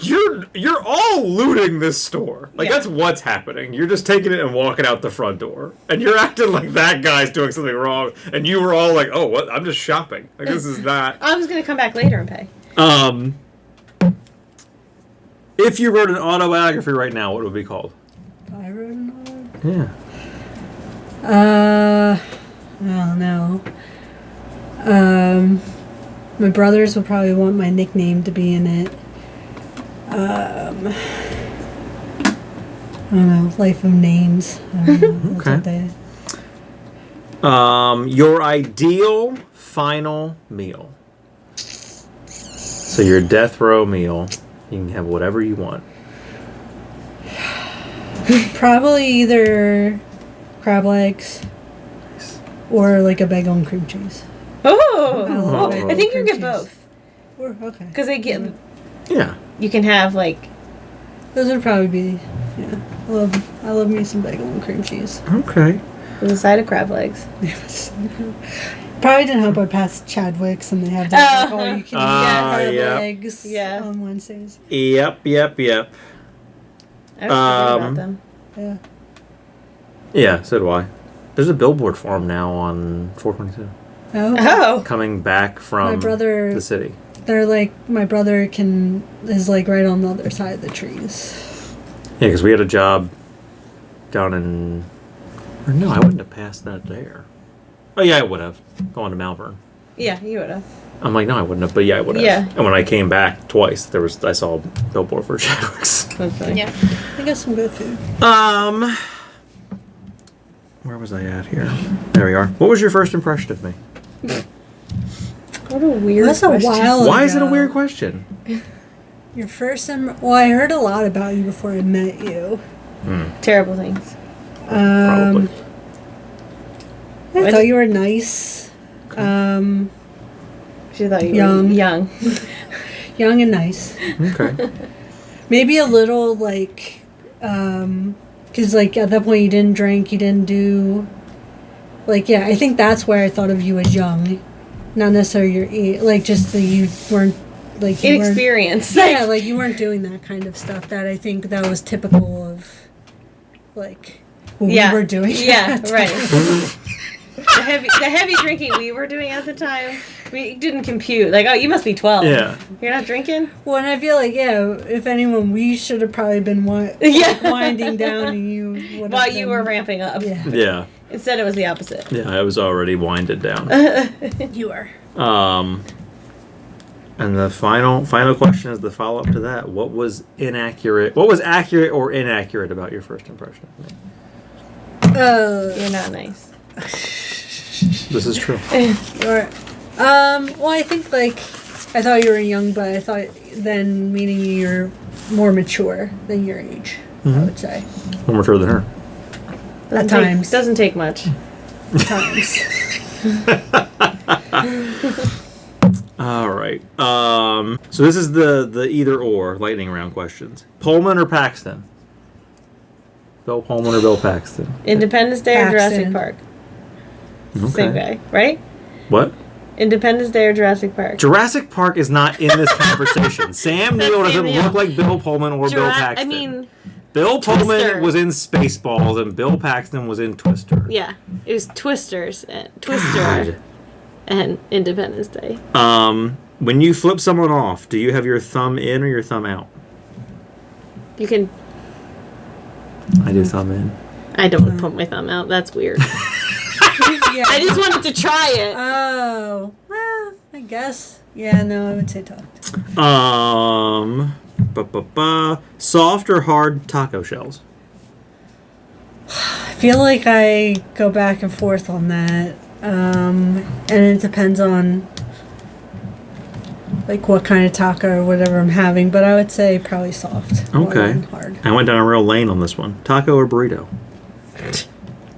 B: you're all looting this store. Like,
A: Yeah.
B: that's what's happening. You're just taking it and walking out the front door. And you're acting like that guy's doing something wrong. And you were all like, oh, what? I'm just shopping. Like, this is not...
A: I was going to come back later and pay.
B: If you wrote an autobiography right now, what would it be called?
C: I wrote an order.
B: Yeah.
C: I don't know. My brothers would probably want my nickname to be in it. I don't know. Life of Names. I don't know. That's what they-
B: Your ideal final meal. So your death row meal, you can have whatever you want.
C: Probably either crab legs or like a bagel and cream cheese.
A: Oh,
C: I love
A: I
C: bagel
A: think you
C: and
A: can
C: cream
A: get
C: cheese.
A: both.
C: Or, okay.
A: Because they get,
B: Yeah.
A: you can have like,
C: Those would probably be, yeah. I love me some bagel and cream cheese.
B: Okay.
A: with a side of crab legs.
C: Probably didn't help I passed Chadwick's and they have that like, all you can eat crab legs on Wednesdays.
B: Yep.
A: I was thinking about them.
C: Yeah.
B: Yeah, so do I. There's a billboard for them now on 422.
A: Oh.
B: Coming back from
C: My brother,
B: the city.
C: they're like, my brother is like right on the other side of the trees.
B: Yeah, because we had a job down in... Or no, I wouldn't have passed that there. Oh, yeah, I would have. Going to Malvern.
A: Yeah, you would have.
B: I'm like, no, I wouldn't have, but yeah, I would have.
A: Yeah.
B: And when I came back twice, I saw a billboard for Chadwick's.
A: That's funny.
D: Yeah.
C: I got some good food.
B: Where was I at here? There we are. What was your first impression of me?
A: What a weird
C: That's a
A: question.
C: while
B: Why is it a
C: ago.
B: weird question?
C: Your first, well, I heard a lot about you before I met you.
A: Terrible things.
B: Probably.
C: I thought you were nice.
A: She thought you
C: Young.
A: were young.
C: Young and nice.
B: Okay.
C: Maybe a little like, because like at that point you didn't drink, you didn't do, like, yeah, I think that's where I thought of you as young, not necessarily your age, like just that you weren't like you weren't,
A: Inexperienced.
C: yeah, like you weren't doing that kind of stuff that I think that was typical of, like, what we were doing.
A: Yeah,
C: at that
A: right.
C: time.
A: the heavy drinking we were doing at the time. We didn't compute. Like, oh, you must be 12.
B: Yeah.
A: You're not drinking?
C: Well, and I feel like, if anyone, we should have probably been winding down and you would
A: While you were ramping up.
C: Yeah.
B: Yeah.
A: Instead, it was the opposite.
B: Yeah, I was already winded down.
C: You were.
B: And the final question is the follow-up to that. What was inaccurate? What was accurate or inaccurate about your first impression of me?
A: You're not nice.
B: This is true.
C: Well, I think, like, I thought you were young, but I thought then meaning you're more mature than your age, I would say.
B: More mature than her.
C: At times.
A: Doesn't take much.
C: Times.
B: All right. So this is the either or lightning round questions. Pullman or Paxton? Bill Pullman or Bill Paxton?
A: Independence Day or
C: Paxton.
A: Jurassic Park?
B: Okay.
A: Same guy, right?
B: What?
A: Independence Day or Jurassic Park?
B: Jurassic Park is not in this conversation. Sam Neill doesn't look like Bill Pullman or Bill Paxton.
A: I mean,
B: Bill Pullman
A: Twister.
B: was in Spaceballs and Bill Paxton was in Twister.
A: yeah. It was Twister
B: God.
A: and Independence Day.
B: When you flip someone off, do you have your thumb in or your thumb out?
A: You can...
B: I do thumb in.
A: I don't put my thumb out. That's weird. I just wanted to try it.
C: Oh, well, I guess. Yeah, no, I would say tough.
B: Soft or hard taco shells?
C: I feel like I go back and forth on that. And it depends on like what kind of taco or whatever I'm having, but I would say probably soft. more
B: Okay.
C: than hard.
B: I went down a real lane on this one. Taco or burrito?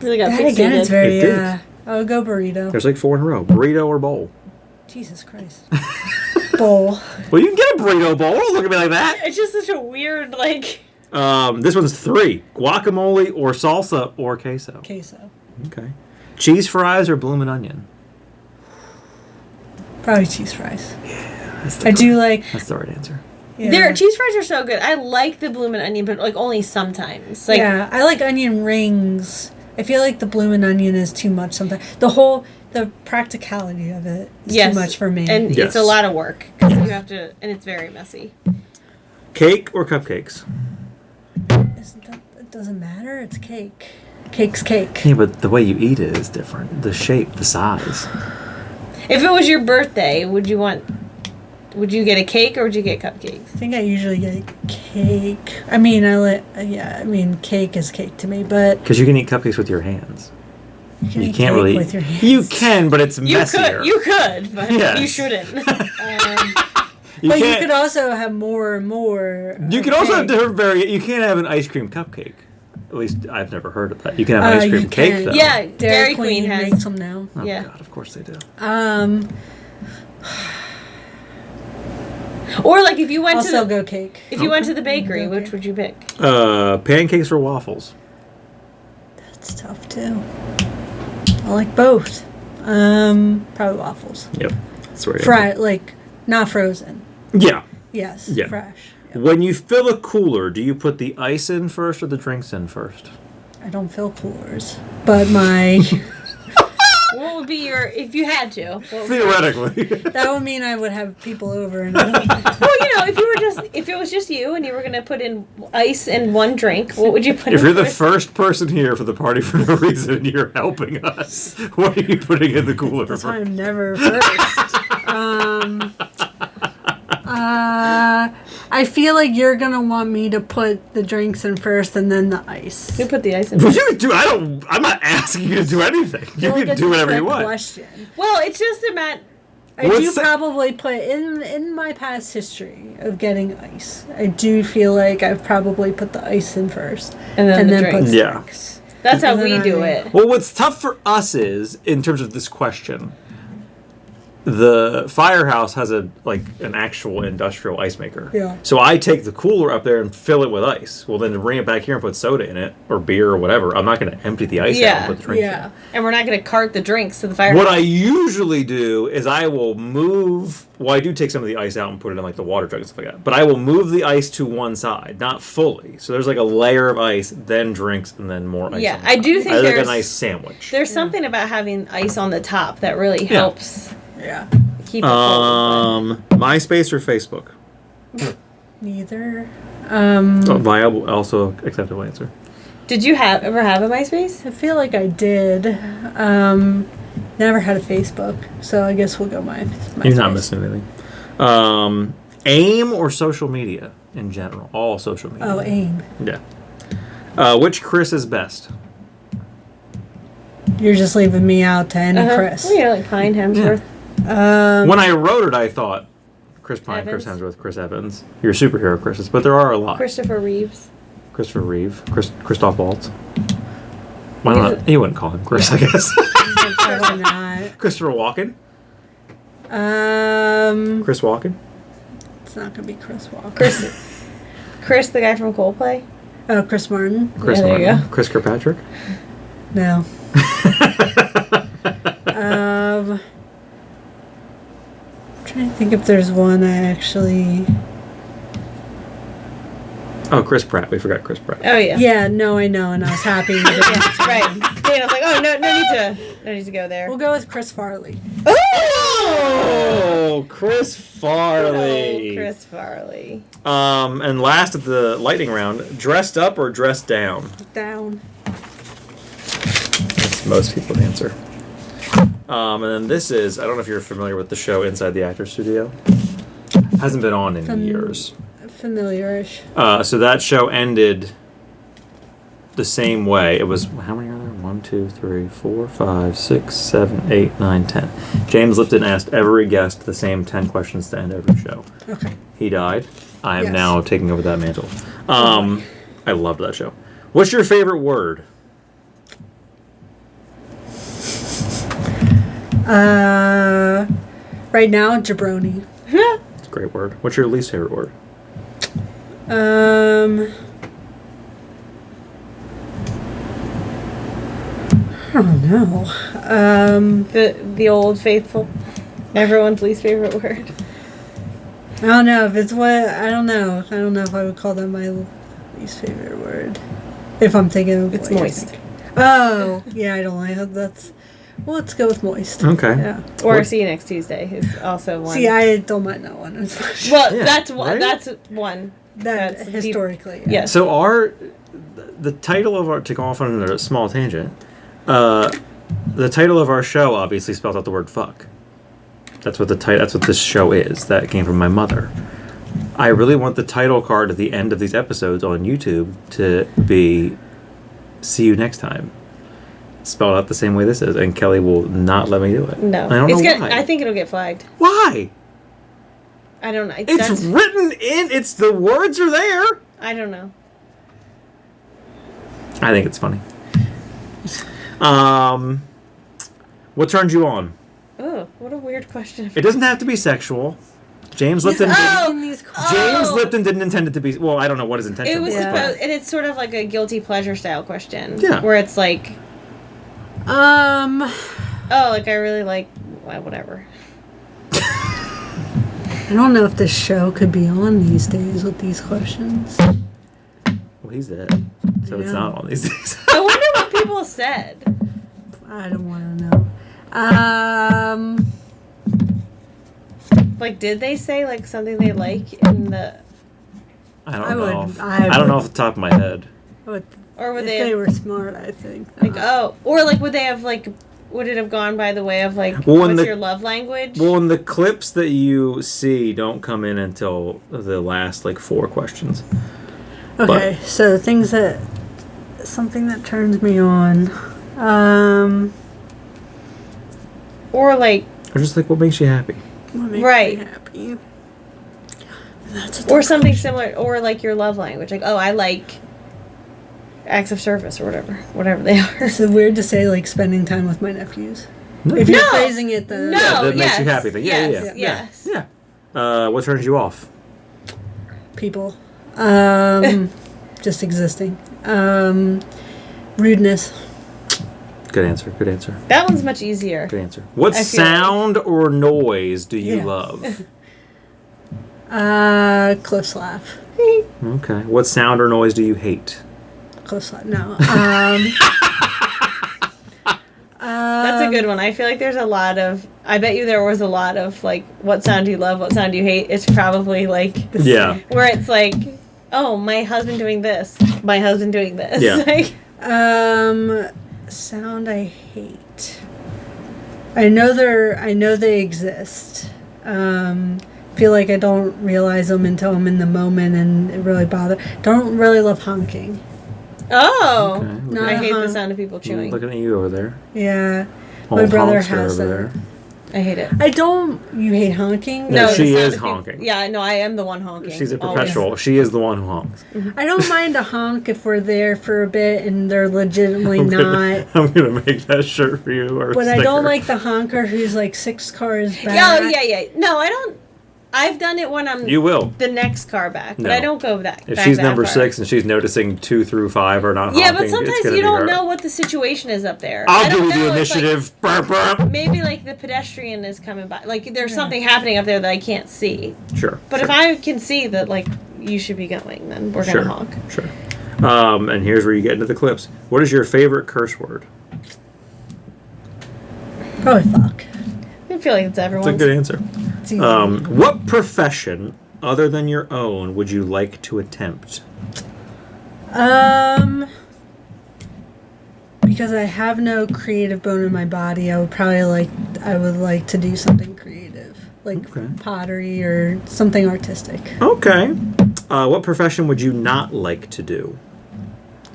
A: Really got
C: That again is
A: fixated.
C: very,
B: It did.
C: I would go burrito.
B: There's like 4 in a row. Burrito or bowl?
C: Jesus Christ. Bowl.
B: Well, you can get a burrito bowl. Don't look at me like that.
A: It's just such a weird, like...
B: This one's 3. Guacamole or salsa or queso?
C: Queso.
B: Okay. Cheese fries or bloomin' onion?
C: Probably cheese fries.
B: That's the
C: I do like...
B: That's the right answer.
C: Yeah.
A: Their cheese fries are so good. I like the bloomin' onion, but like only sometimes. Like,
C: yeah, I like onion rings. I feel like the bloomin' onion is too much sometimes. The practicality of it is
A: yes,
C: too much for me.
A: and
B: Yes.
A: it's a lot of work because you have to, and it's very messy.
B: Cake or cupcakes?
C: It doesn't matter. It's cake. Cake's cake.
B: Yeah, but the way you eat it is different. The shape, the size.
A: If it was your birthday, would you get a cake or would you get cupcakes?
C: I think I usually get cake. I mean, cake is cake to me, but
B: Because you can eat cupcakes with your hands.
C: you can
B: You
C: eat
B: can't
C: cake
B: really.
C: with your hands.
B: You can, but it's messier.
A: You could, but
B: Yes.
A: you shouldn't.
C: But you could also have more and more.
B: You can also have different You can't have an ice cream cupcake. At least I've never heard of that. You can have an ice cream
C: you
B: cake
C: can.
B: though.
A: Yeah,
C: Dairy
A: Dairy
C: Queen
A: Queen has.
C: makes them now.
B: Oh
A: Yeah.
B: God, of course they do.
A: Or like if you went
C: I'll
A: to
C: still
A: the
C: go cake.
A: if you went to the bakery,
C: Okay.
A: which would you pick?
B: Pancakes or waffles?
C: That's tough too. I like both. Probably waffles.
B: Yep. That's right.
C: Fried, like not frozen.
B: Yeah.
C: Yes.
B: Yeah.
C: Fresh. Yep.
B: When you fill a cooler, do you put the ice in first or the drinks in first?
C: I don't fill coolers, but my
A: What would be your if you had to? What would-
B: Theoretically.
C: that would mean I would have people over and
A: Well, if it was just you and you were gonna put in ice and one drink, what would you put?
B: If
A: in
B: you're the
A: first?
B: first person here for the party for no reason, you're helping us. What are you putting in the cooler
C: that's
B: for?
C: why I'm never first. I feel like you're gonna want me to put the drinks in first and then the ice.
A: You put the ice in.
B: What
A: First.
B: you do? I'm not asking you to do anything. You
C: Well,
B: can
C: that's
B: do
C: a
B: whatever you
C: trick
B: want.
C: Question.
A: Well, it's just a matter.
C: I
B: What's
C: do
B: the-
C: probably put in my past history of getting ice. I do feel like I've probably put the ice in first
A: And then the
C: put
A: drinks.
C: the
B: Yeah.
C: drinks.
A: That's how
C: And
A: we
C: then
A: do
C: I-
A: it.
B: Well, what's tough for us is, in terms of this question, the firehouse has an actual industrial ice maker.
C: Yeah.
B: So I take the cooler up there and fill it with ice. Well, then to bring it back here and put soda in it or beer or whatever, I'm not going to empty the ice out
A: Yeah.
B: and put the drinks
C: Yeah.
A: And we're not going to cart the drinks to the fire.
B: in. What I usually do is I will move. Well, I do take some of the ice out and put it in like the water jug and stuff like that. But I will move the ice to one side, not fully. So there's like a layer of ice, then drinks, and then more ice.
A: Yeah,
B: on the
A: I
B: top.
A: do think
B: like a
A: there's-
B: nice sandwich.
A: There's something about having ice on the top that really helps
C: Yeah.
A: keep it cold.
B: MySpace or Facebook?
C: Neither.
B: A viable, also acceptable answer.
A: Did you ever have a MySpace?
C: I feel like I did. Never had a Facebook, so I guess we'll go MySpace.
B: You're not missing anything. AIM or social media in general? All social media.
C: Oh, AIM.
B: Yeah. Which Chris is best?
C: You're just leaving me out to any Chris.
A: Well, you're like Pine Hemsworth.
B: When I wrote it, I thought Chris Pine,
A: Evans.
B: Chris Hemsworth, Chris Evans. Your superhero Chris's, but there are a lot.
A: Christopher Reeves.
B: Christopher Reeve, Christoph Waltz. Why not? You wouldn't call him Chris, I guess.
C: Probably not.
B: Christopher Walken. Chris Walken.
C: It's not gonna be Chris Walker.
A: Chris, the guy from Coldplay.
C: Oh, Chris Martin.
B: Chris
A: Yeah, there you
B: Martin.
A: go.
B: Chris Kirkpatrick.
C: No. I'm trying to think if there's one I actually.
B: Oh, Chris Pratt. We forgot Chris Pratt.
A: Oh yeah.
C: Yeah, no, I know, and I was happy. You didn't.
A: Yeah, right. Dana was like, "Oh no need to go there."
C: We'll go with Chris Farley.
B: Oh, Chris Farley.
A: Oh, Chris Farley.
B: And last of the lightning round, dressed up or dressed down?
C: Down.
B: That's most people's answer. And then this is, I don't know if you're familiar with the show Inside the Actors Studio. Hasn't been on in years.
C: Familiar-ish.
B: So that show ended the same way. It was, how many are there? 1, 2, 3, 4, 5, 6, 7, 8, 9, 10. James Lipton asked every guest the same 10 questions to end every show.
C: Okay.
B: He died. I am
C: Yes.
B: now taking over that mantle. I loved that show. What's your favorite word?
C: Right now, jabroni.
B: It's a great word. What's your least favorite word?
C: I don't know.
A: The old faithful. Everyone's least favorite word.
C: I don't know if it's what. I don't know. I don't know if I would call that my least favorite word. If I'm thinking of
A: It's
C: what you're
A: moist.
C: thinking. Oh, yeah, I don't like it. That's. Well, let's go with moist.
B: Okay.
C: Yeah.
A: Or
B: What-
A: See You Next Tuesday is also one.
C: See, I don't mind that one as much.
A: well,
B: Yeah,
A: that's one.
B: right?
A: That's one.
C: That
A: that's
C: historically.
A: Yeah.
B: So the title of our, to go off on a small tangent, the title of our show obviously spells out the word fuck. That's what that's what this show is. That came from my mother. I really want the title card at the end of these episodes on YouTube to be "See you next time," spelled out the same way this is, and Kelly will not let me do it.
A: No.
B: I don't know why.
A: I think it'll get flagged.
B: Why?
A: I don't know.
B: It's written in. It's the words are there.
A: I don't know.
B: I think it's funny. What turns you on?
A: Oh, what a weird question.
B: It doesn't have to be sexual. James Lipton. James Lipton didn't intend it to be. Well, I don't know what his intention
A: It was
C: Yeah.
A: supposed, and it's sort of like a guilty pleasure style question.
B: Yeah.
A: Where it's like,
C: I
A: oh, like I really like whatever.
C: don't know if this show could be on these days with these questions.
B: Well, he's dead, so it's
C: Yeah.
B: not on these days.
A: I wonder what people said.
C: I don't want to know.
A: Like, did they say like something they like in the,
B: I don't
C: I
B: know.
C: would-
B: I don't know off the top of my head.
C: But
A: or would
C: if
A: they
C: they
A: have,
C: were smart, I think.
A: like, oh, or like would they have like, would it have gone by the way of like,
B: Well, in
A: what's
B: the-
A: your love language?
B: Well, and the clips that you see don't come in until the last like 4 questions.
C: Okay, so something that turns me on.
A: Or like,
B: Or just like what makes you happy.
C: What makes
A: Right.
C: me happy? That's a
A: or
C: tough
A: something
C: question.
A: similar, or like your love language. Like, oh, I like acts of service or whatever they are.
C: It's weird to say like spending time with my nephews.
B: No.
C: If you're
A: No!
C: phrasing it, the
A: No.
B: that makes you
A: yes,
B: happy. Then. Yeah,
A: yes,
B: yeah,
A: yes.
B: yeah. What turns you off?
C: people, just existing, rudeness.
B: Good answer. Good answer.
A: That one's much easier.
B: Good answer. What
A: I feel
B: sound or noise do you
C: Yeah.
B: love?
C: Close laugh.
B: Okay. What sound or noise do you hate?
C: Close laugh. No.
A: That's a good one. I feel like there's a lot of I bet you there was a lot of like, what sound do you love? What sound do you hate? It's probably like,
B: Yeah.
A: where it's like, oh, my husband doing this, my husband doing this.
B: Yeah.
A: Like,
C: sound I hate. I know they exist. Feel like I don't realize them until I'm in the moment, and it really bothers. Don't really love honking.
A: oh,
B: Okay.
C: No,
A: I hate the
C: honk.
A: sound of people chewing.
B: Looking at you over there.
C: Yeah,
B: Old
C: my brother
B: honkster
C: has
B: over
C: that.
B: there.
A: I hate it.
C: I don't. You hate honking?
B: No,
A: the
B: she
A: sound
B: is
A: of people-
B: honking.
A: Yeah, no, I am the one honking.
B: She's a
A: always.
B: perpetual. She is the one who honks.
C: I don't mind a honk if we're there for a bit and they're legitimately
B: I'm
C: not.
B: gonna make that shirt for you. Or a
C: But I don't
B: sticker.
C: like the honker who's like 6 cars back.
A: Yeah, yeah. No, I don't. I've done it when I'm
B: You will.
A: the next car back, but
B: No.
A: I don't go that.
B: If
A: back
B: she's
A: that
B: number
A: far.
B: 6 and she's noticing 2 through 5 are not
A: Yeah,
B: honking,
A: but
B: it's
A: sometimes
B: gonna
A: you
B: be
A: don't
B: her.
A: know what the situation is up there. I
B: I'll
A: don't
B: do the
A: know if, like,
B: initiative. Burp, burp.
A: maybe like the pedestrian is coming by. Like there's something happening up there that I can't see.
B: Sure.
A: But
B: sure,
A: if I can see that like you should be going, then we're
B: sure,
A: gonna honk.
B: Sure. And here's where you get into the clips. What is your favorite curse word?
C: Probably fuck.
A: I feel like it's
B: It's a
A: everyone's.
B: good answer.
C: It's easy.
B: What profession other than your own would you like to attempt?
C: Because I have no creative bone in my body, I would like to do something creative, like
B: Okay.
C: pottery or something artistic.
B: Okay. What profession would you not like to do?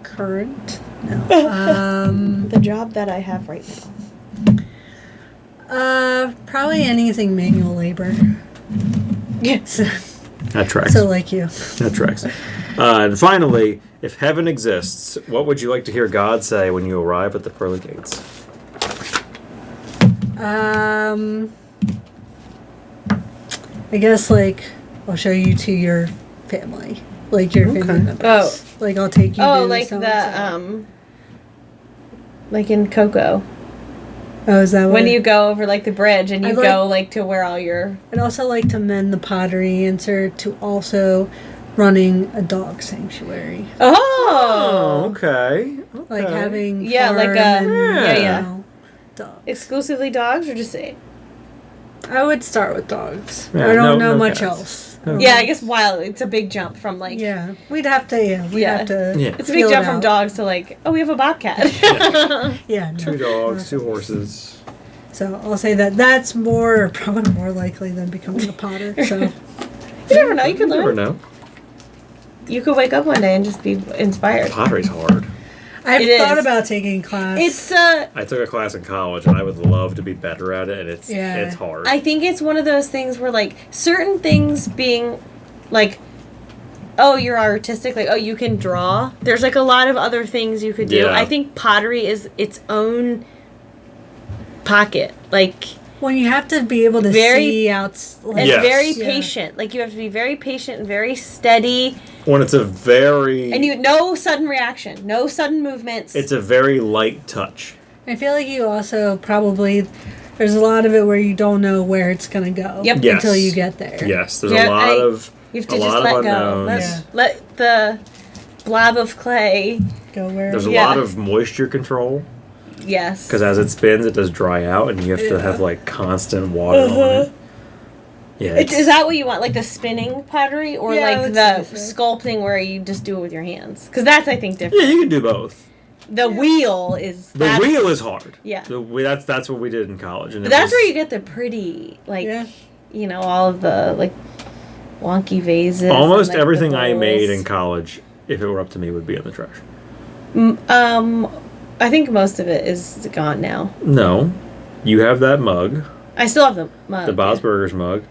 C: Current? No.
A: The job that I have right now.
C: Probably anything manual labor.
A: Yes.
B: That tracks.
C: So like you.
B: That tracks. And finally, if heaven exists, what would you like to hear God say when you arrive at the pearly gates?
C: I guess like I'll show you to your family, like your family members. Like I'll take you.
A: Oh,
C: to
A: like
C: so-and-so.
A: like in Coco.
C: Oh, is that
A: When
C: what-
A: you go over like the bridge and you
C: I'd like-
A: go like to where all your
C: I'd also like to mend the pottery answer to also running a dog sanctuary.
A: oh,
B: Okay.
C: Like having
A: Yeah, like
C: farm
A: a-
C: and,
A: yeah, yeah.
C: you know, dogs.
A: exclusively dogs or just
C: I would start with dogs.
B: Yeah,
C: I don't
B: no
C: know much
B: cats.
C: else.
B: No.
A: yeah, I guess wild. It's a big jump from like
C: Yeah, we'd have to. Yeah, we'd
A: Yeah.
C: have to.
B: Yeah.
A: it's a big
C: feel it
A: jump from
C: out.
A: dogs to like oh we have a bobcat.
C: Yeah, no.
B: 2 dogs, 2 horses.
C: So I'll say that's probably more likely than becoming a potter. So
A: You never know. You could
B: You never
A: learn.
B: know.
A: You could wake up one day and just be inspired.
B: Pottery's hard.
C: I've
A: It
C: thought
A: is.
C: about taking class.
A: It's
B: I took a class in college, and I would love to be better at it, and it's
C: Yeah.
B: hard.
A: I think it's one of those things where like certain things being like oh you're artistic like oh you can draw. There's like a lot of other things you could do.
B: Yeah.
A: I think pottery is its own pocket. Like
C: when you have to be able to
A: Very-
C: see out. Like,
A: and
B: Yes.
A: very
C: Yeah.
A: patient. Like you have to be very patient and very steady.
B: when it's a very,
A: And you no sudden reaction, no sudden movements.
B: it's a very light touch.
C: I feel like you also probably there's a lot of it where you don't know where it's gonna go.
A: Yep.
B: Yes.
C: Until you get there.
B: Yes, there's
A: Yeah,
B: a lot of
A: you have to
B: a
A: just
B: lot
A: let
B: of
A: go.
B: unknowns.
C: Yeah.
A: Let the blob of clay.
C: Go where.
B: There's a
A: Yeah.
B: lot of moisture control
A: Yes.
B: because as it spins, it does dry out, and you have to have like constant water on it. Yeah,
A: Is that what you want, like the spinning pottery, or
C: Yeah, I
A: like
C: would
A: the
C: say so.
A: sculpting where you just do it with your hands? Because that's I think different.
B: yeah, you can do both.
A: The wheel is
B: The
A: that's-
B: wheel is hard.
A: Yeah.
B: That's what we did in college, and
A: But
B: it
A: that's
B: was-
A: where you get the pretty like
C: Yeah.
A: you know all of the like wonky vases.
B: almost
A: and, like,
B: everything
A: the
B: I made
A: bowls.
B: in college, if it were up to me, would be in the trash.
A: I think most of it is gone now.
B: No, you have that mug,
A: I still have the mug.
B: the Bob's Burgers mug.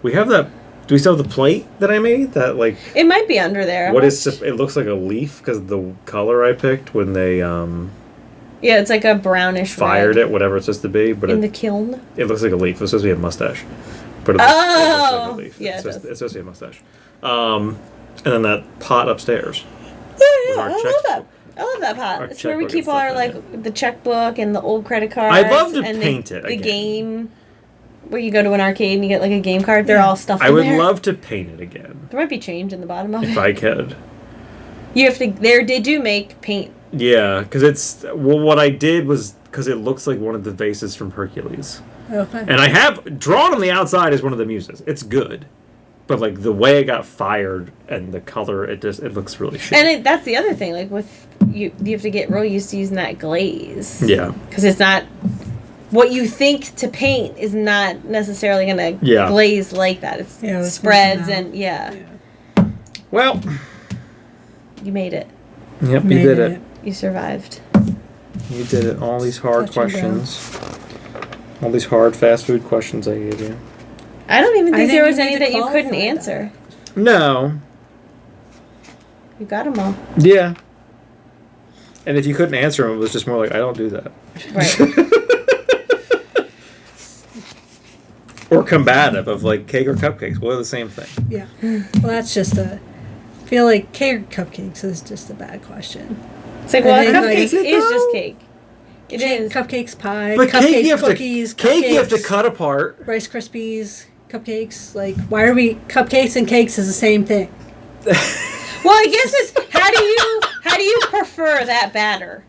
B: We have that. Do we still have the plate that I made? That like
A: It might be under there.
B: what is? It looks like a leaf because the color I picked when they
A: Yeah, it's like a brownish
B: fired
A: red
B: it, whatever it's supposed to be. But
A: in the kiln.
B: it looks like a leaf. It's supposed to be a mustache. But it
A: Oh!
B: looks like a leaf.
A: Yeah,
B: it's
A: it
B: supposed,
A: does.
B: it's supposed to be a mustache. And then that pot upstairs.
A: Yeah,
B: our
A: I love
B: check-
A: that. I love that pot.
B: our
A: It's where we
B: checkbook
A: keep
B: and
A: all our
B: stuff in
A: like the checkbook and the old credit cards.
B: I'd love to
A: and
B: paint
A: the,
B: it
A: The
B: again.
A: game where you go to an arcade and you get like a game card. They're
C: Yeah.
A: all stuffed
B: I
A: in
B: would
A: there.
B: love to paint it again
A: There might be change in the bottom of
B: if
A: it.
B: I could.
A: You have to. They do make paint.
B: Yeah, because it's what I did was because it looks like one of the vases from Hercules.
C: Okay.
B: And I have Drawn on the Outside is one of the muses. It's good, but like the way it got fired and the color, it looks really shitty.
A: And that's the other thing. Like with you have to get real used to using that glaze.
B: Yeah,
A: because it's not what you think to paint is not necessarily going to glaze like that. It spreads and
B: Well,
A: you made it.
B: Yep, you did it.
A: You survived.
B: You did it. All these hard questions. All these hard fast food questions I gave you.
A: I don't even think there was any that you couldn't answer.
B: No.
A: You got them all.
B: Yeah. And if you couldn't answer them, it was just more like, I don't do that.
A: Right.
B: Or combative of like cake or cupcakes. Well, they're the same thing.
C: Yeah. Well, that's just I feel like cake or cupcakes is just a bad question.
A: It's like, well, a cupcake is just cake. It is.
C: Cupcakes, pie,
B: but
C: cupcakes, cookies,
B: cake you have to cut apart.
C: Rice Krispies, cupcakes. Like, why are we... Cupcakes and cakes is the same thing.
A: Well, I guess it's... How do you prefer that batter?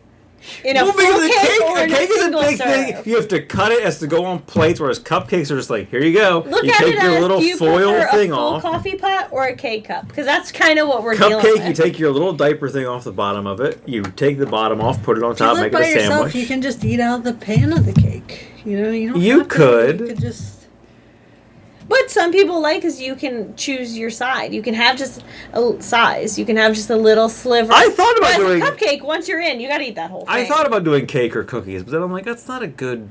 A: In a full cake or in a single serve?
B: Thing. You have to cut it as to go on plates, whereas cupcakes are just like, here you go.
A: Look
B: you
A: at
B: take
A: it
B: your
A: as,
B: little
A: do you
B: foil
A: prefer
B: thing
A: a full
B: off.
A: coffee pot or a K-cup? Because that's kind of what we're dealing with.
B: Cupcake, you take your little diaper thing off the bottom of it. You take the bottom off, put it on top, make it a sandwich.
C: Yourself, you can just eat out of the pan of the cake. You know, you don't.
B: You could.
C: You could just.
A: But some people like because you can choose your side. You can have just a size. You can have just a little sliver.
B: I thought about doing
A: a cupcake. Once you're in, you got to eat that whole thing.
B: I thought about doing cake or cookies, but then I'm like, that's not a good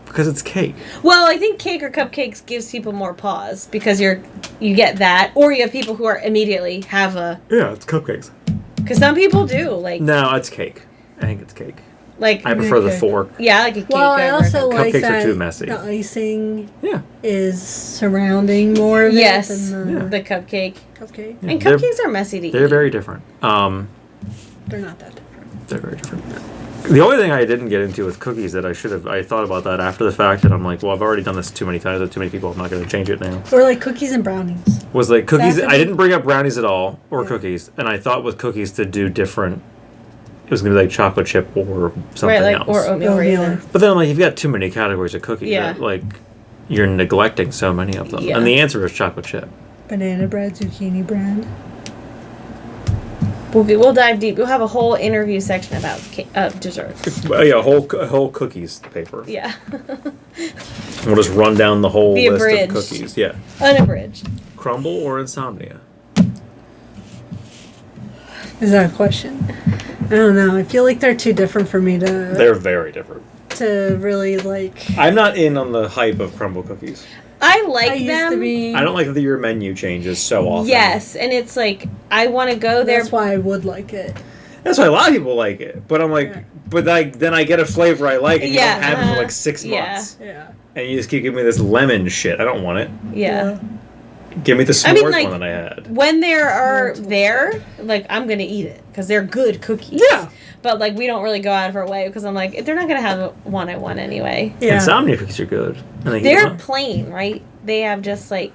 B: because it's cake.
A: Well, I think cake or cupcakes gives people more pause because you get that, or you have people who are immediately have a
B: it's cupcakes.
A: Because some people do like.
B: No, it's cake. I think it's cake.
A: Like
B: I prefer the fork.
A: Yeah, like a cake.
C: Well, I also like
B: cupcakes
C: that
B: are too messy.
C: The icing is surrounding more of
A: it
C: than
A: the cupcake.
C: Cupcake.
A: Yeah, and cupcakes are messy to eat.
B: They're very different.
C: They're not that different.
B: They're very different. The only thing I didn't get into with cookies that I thought about that after the fact, and I'm like, well, I've already done this too many times with too many people. I'm not going to change it now.
C: Or like cookies and brownies.
B: Was like cookies. I didn't bring up brownies at all or cookies, and I thought with cookies to do different. It was going to be like chocolate chip or something else.
A: Or oatmeal raisin.
B: But then I'm like, you've got too many categories of cookies.
A: Yeah.
B: Like, you're neglecting so many of them.
A: Yeah.
B: And the answer is chocolate chip.
C: Banana bread, zucchini bread.
A: We'll dive deep. We'll have a whole interview section about desserts.
B: Yeah, whole cookies paper.
A: Yeah.
B: We'll just run down the whole list
A: abridged.
B: of cookies. Yeah.
A: Unabridged.
B: Crumble or insomnia?
C: Is that a question? I don't know. I feel like they're too different for me to...
B: They're very different.
C: To really, like...
B: I'm not in on the hype of crumble cookies.
A: I like
C: used
A: them.
C: to be...
B: I don't like that your menu changes so often.
A: Yes, and it's like, I want to go there.
C: That's why I would like it.
B: That's why a lot of people like it. But I'm like, then I get a flavor I like and you don't have it for like 6 months.
C: Yeah.
B: And you just keep giving me this lemon shit. I don't want it.
A: Yeah.
B: Give me the s'mores one that I had.
A: When like, I'm going to eat it because they're good cookies.
B: Yeah.
A: But, like, we don't really go out of our way because I'm like, they're not going to have one I want anyway.
C: Yeah.
B: Insomnia cookies are good.
A: They're plain, right? They have just, like,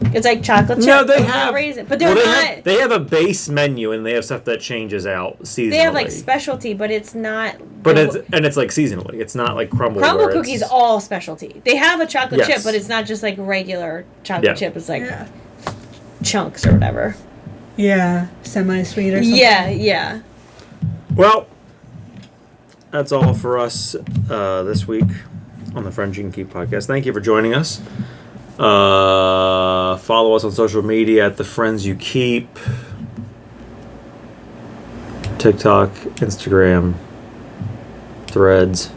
A: it's like chocolate chip.
B: No, they have.
A: Raisin, but they're not.
B: They have a base menu and they have stuff that changes out seasonally.
A: They have, like, specialty, but it's not.
B: But it's like seasonally. It's not like crumble.
A: Crumble cookies all specialty. They have a chocolate chip,
B: Yes.
A: but it's not just like regular chocolate chip. It's like chunks or whatever.
C: Yeah, semi-sweet or something.
A: Yeah.
B: Well, that's all for us this week on the Friends You Can Keep podcast. Thank you for joining us. Follow us on social media at The Friends You Keep. TikTok, Instagram, Threads,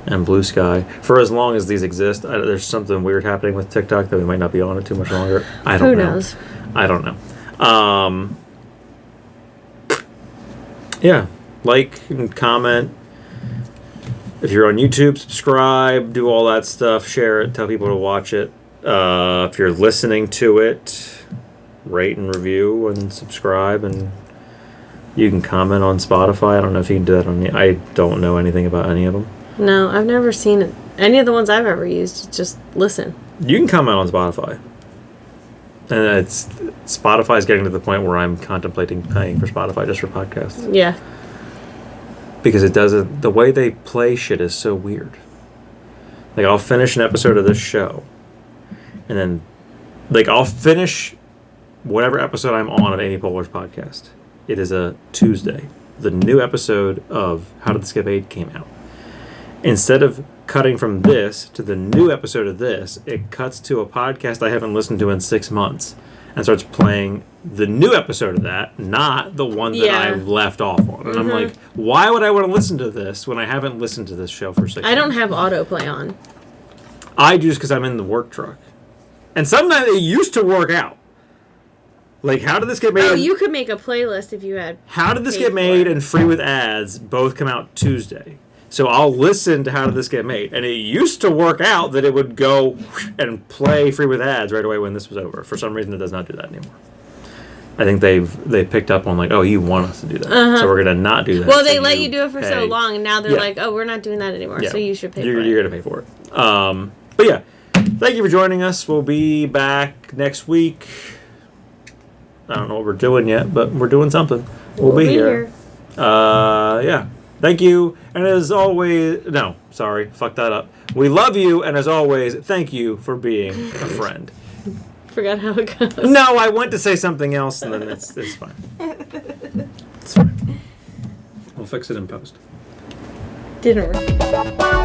B: and Blue Sky. For as long as these exist, there's something weird happening with TikTok that we might not be on it too much longer. I don't know. Who knows? I don't know. Yeah. Like and comment. If you're on YouTube, subscribe, do all that stuff, share it, tell people to watch it. If you're listening to it, rate and review and subscribe, and you can comment on Spotify. I don't know if you can do that on I don't know anything about any of them.
A: No, I've never seen it. Any of the ones I've ever used. Just listen.
B: You can comment on Spotify. And Spotify's getting to the point where I'm contemplating paying for Spotify just for podcasts.
A: Yeah.
B: Because the way they play shit is so weird. Like, I'll finish an episode of this show, and then, like, I'll finish whatever episode I'm on of Amy Poehler's podcast. It is a Tuesday. The new episode of How Did the Skip Aid came out. Instead of cutting from this to the new episode of this, it cuts to a podcast I haven't listened to in 6 months and starts playing the new episode of that, not the one that I left off on. And I'm like, why would I want to listen to this when I haven't listened to this show for 6 months?
A: I don't have autoplay on.
B: I do just because I'm in the work truck. And sometimes it used to work out. Like, How Did This Get Made?
A: Oh, you could make a playlist if you had.
B: How Did This Get Made and Free with Ads both come out Tuesday. So I'll listen to How Did This Get Made. And it used to work out that it would go and play Free with Ads right away when this was over. For some reason, it does not do that anymore. I think they picked up on, like, oh, you want us to do that. So we're going to not do that.
A: Well, they
B: so
A: let you do it for so long, and now they're like, oh, we're not doing that anymore, so you should pay for it.
B: You're going to pay for it. But yeah, thank you for joining us. We'll be back next week. I don't know what we're doing yet, but we're doing something. We'll be here. Yeah. Thank you. And as always, no, sorry, fuck that up. We love you, and as always, thank you for being a friend.
A: Forgot how it goes.
B: No, I went to say something else, and then it's fine. It's fine. We'll fix it in post.
A: Didn't work.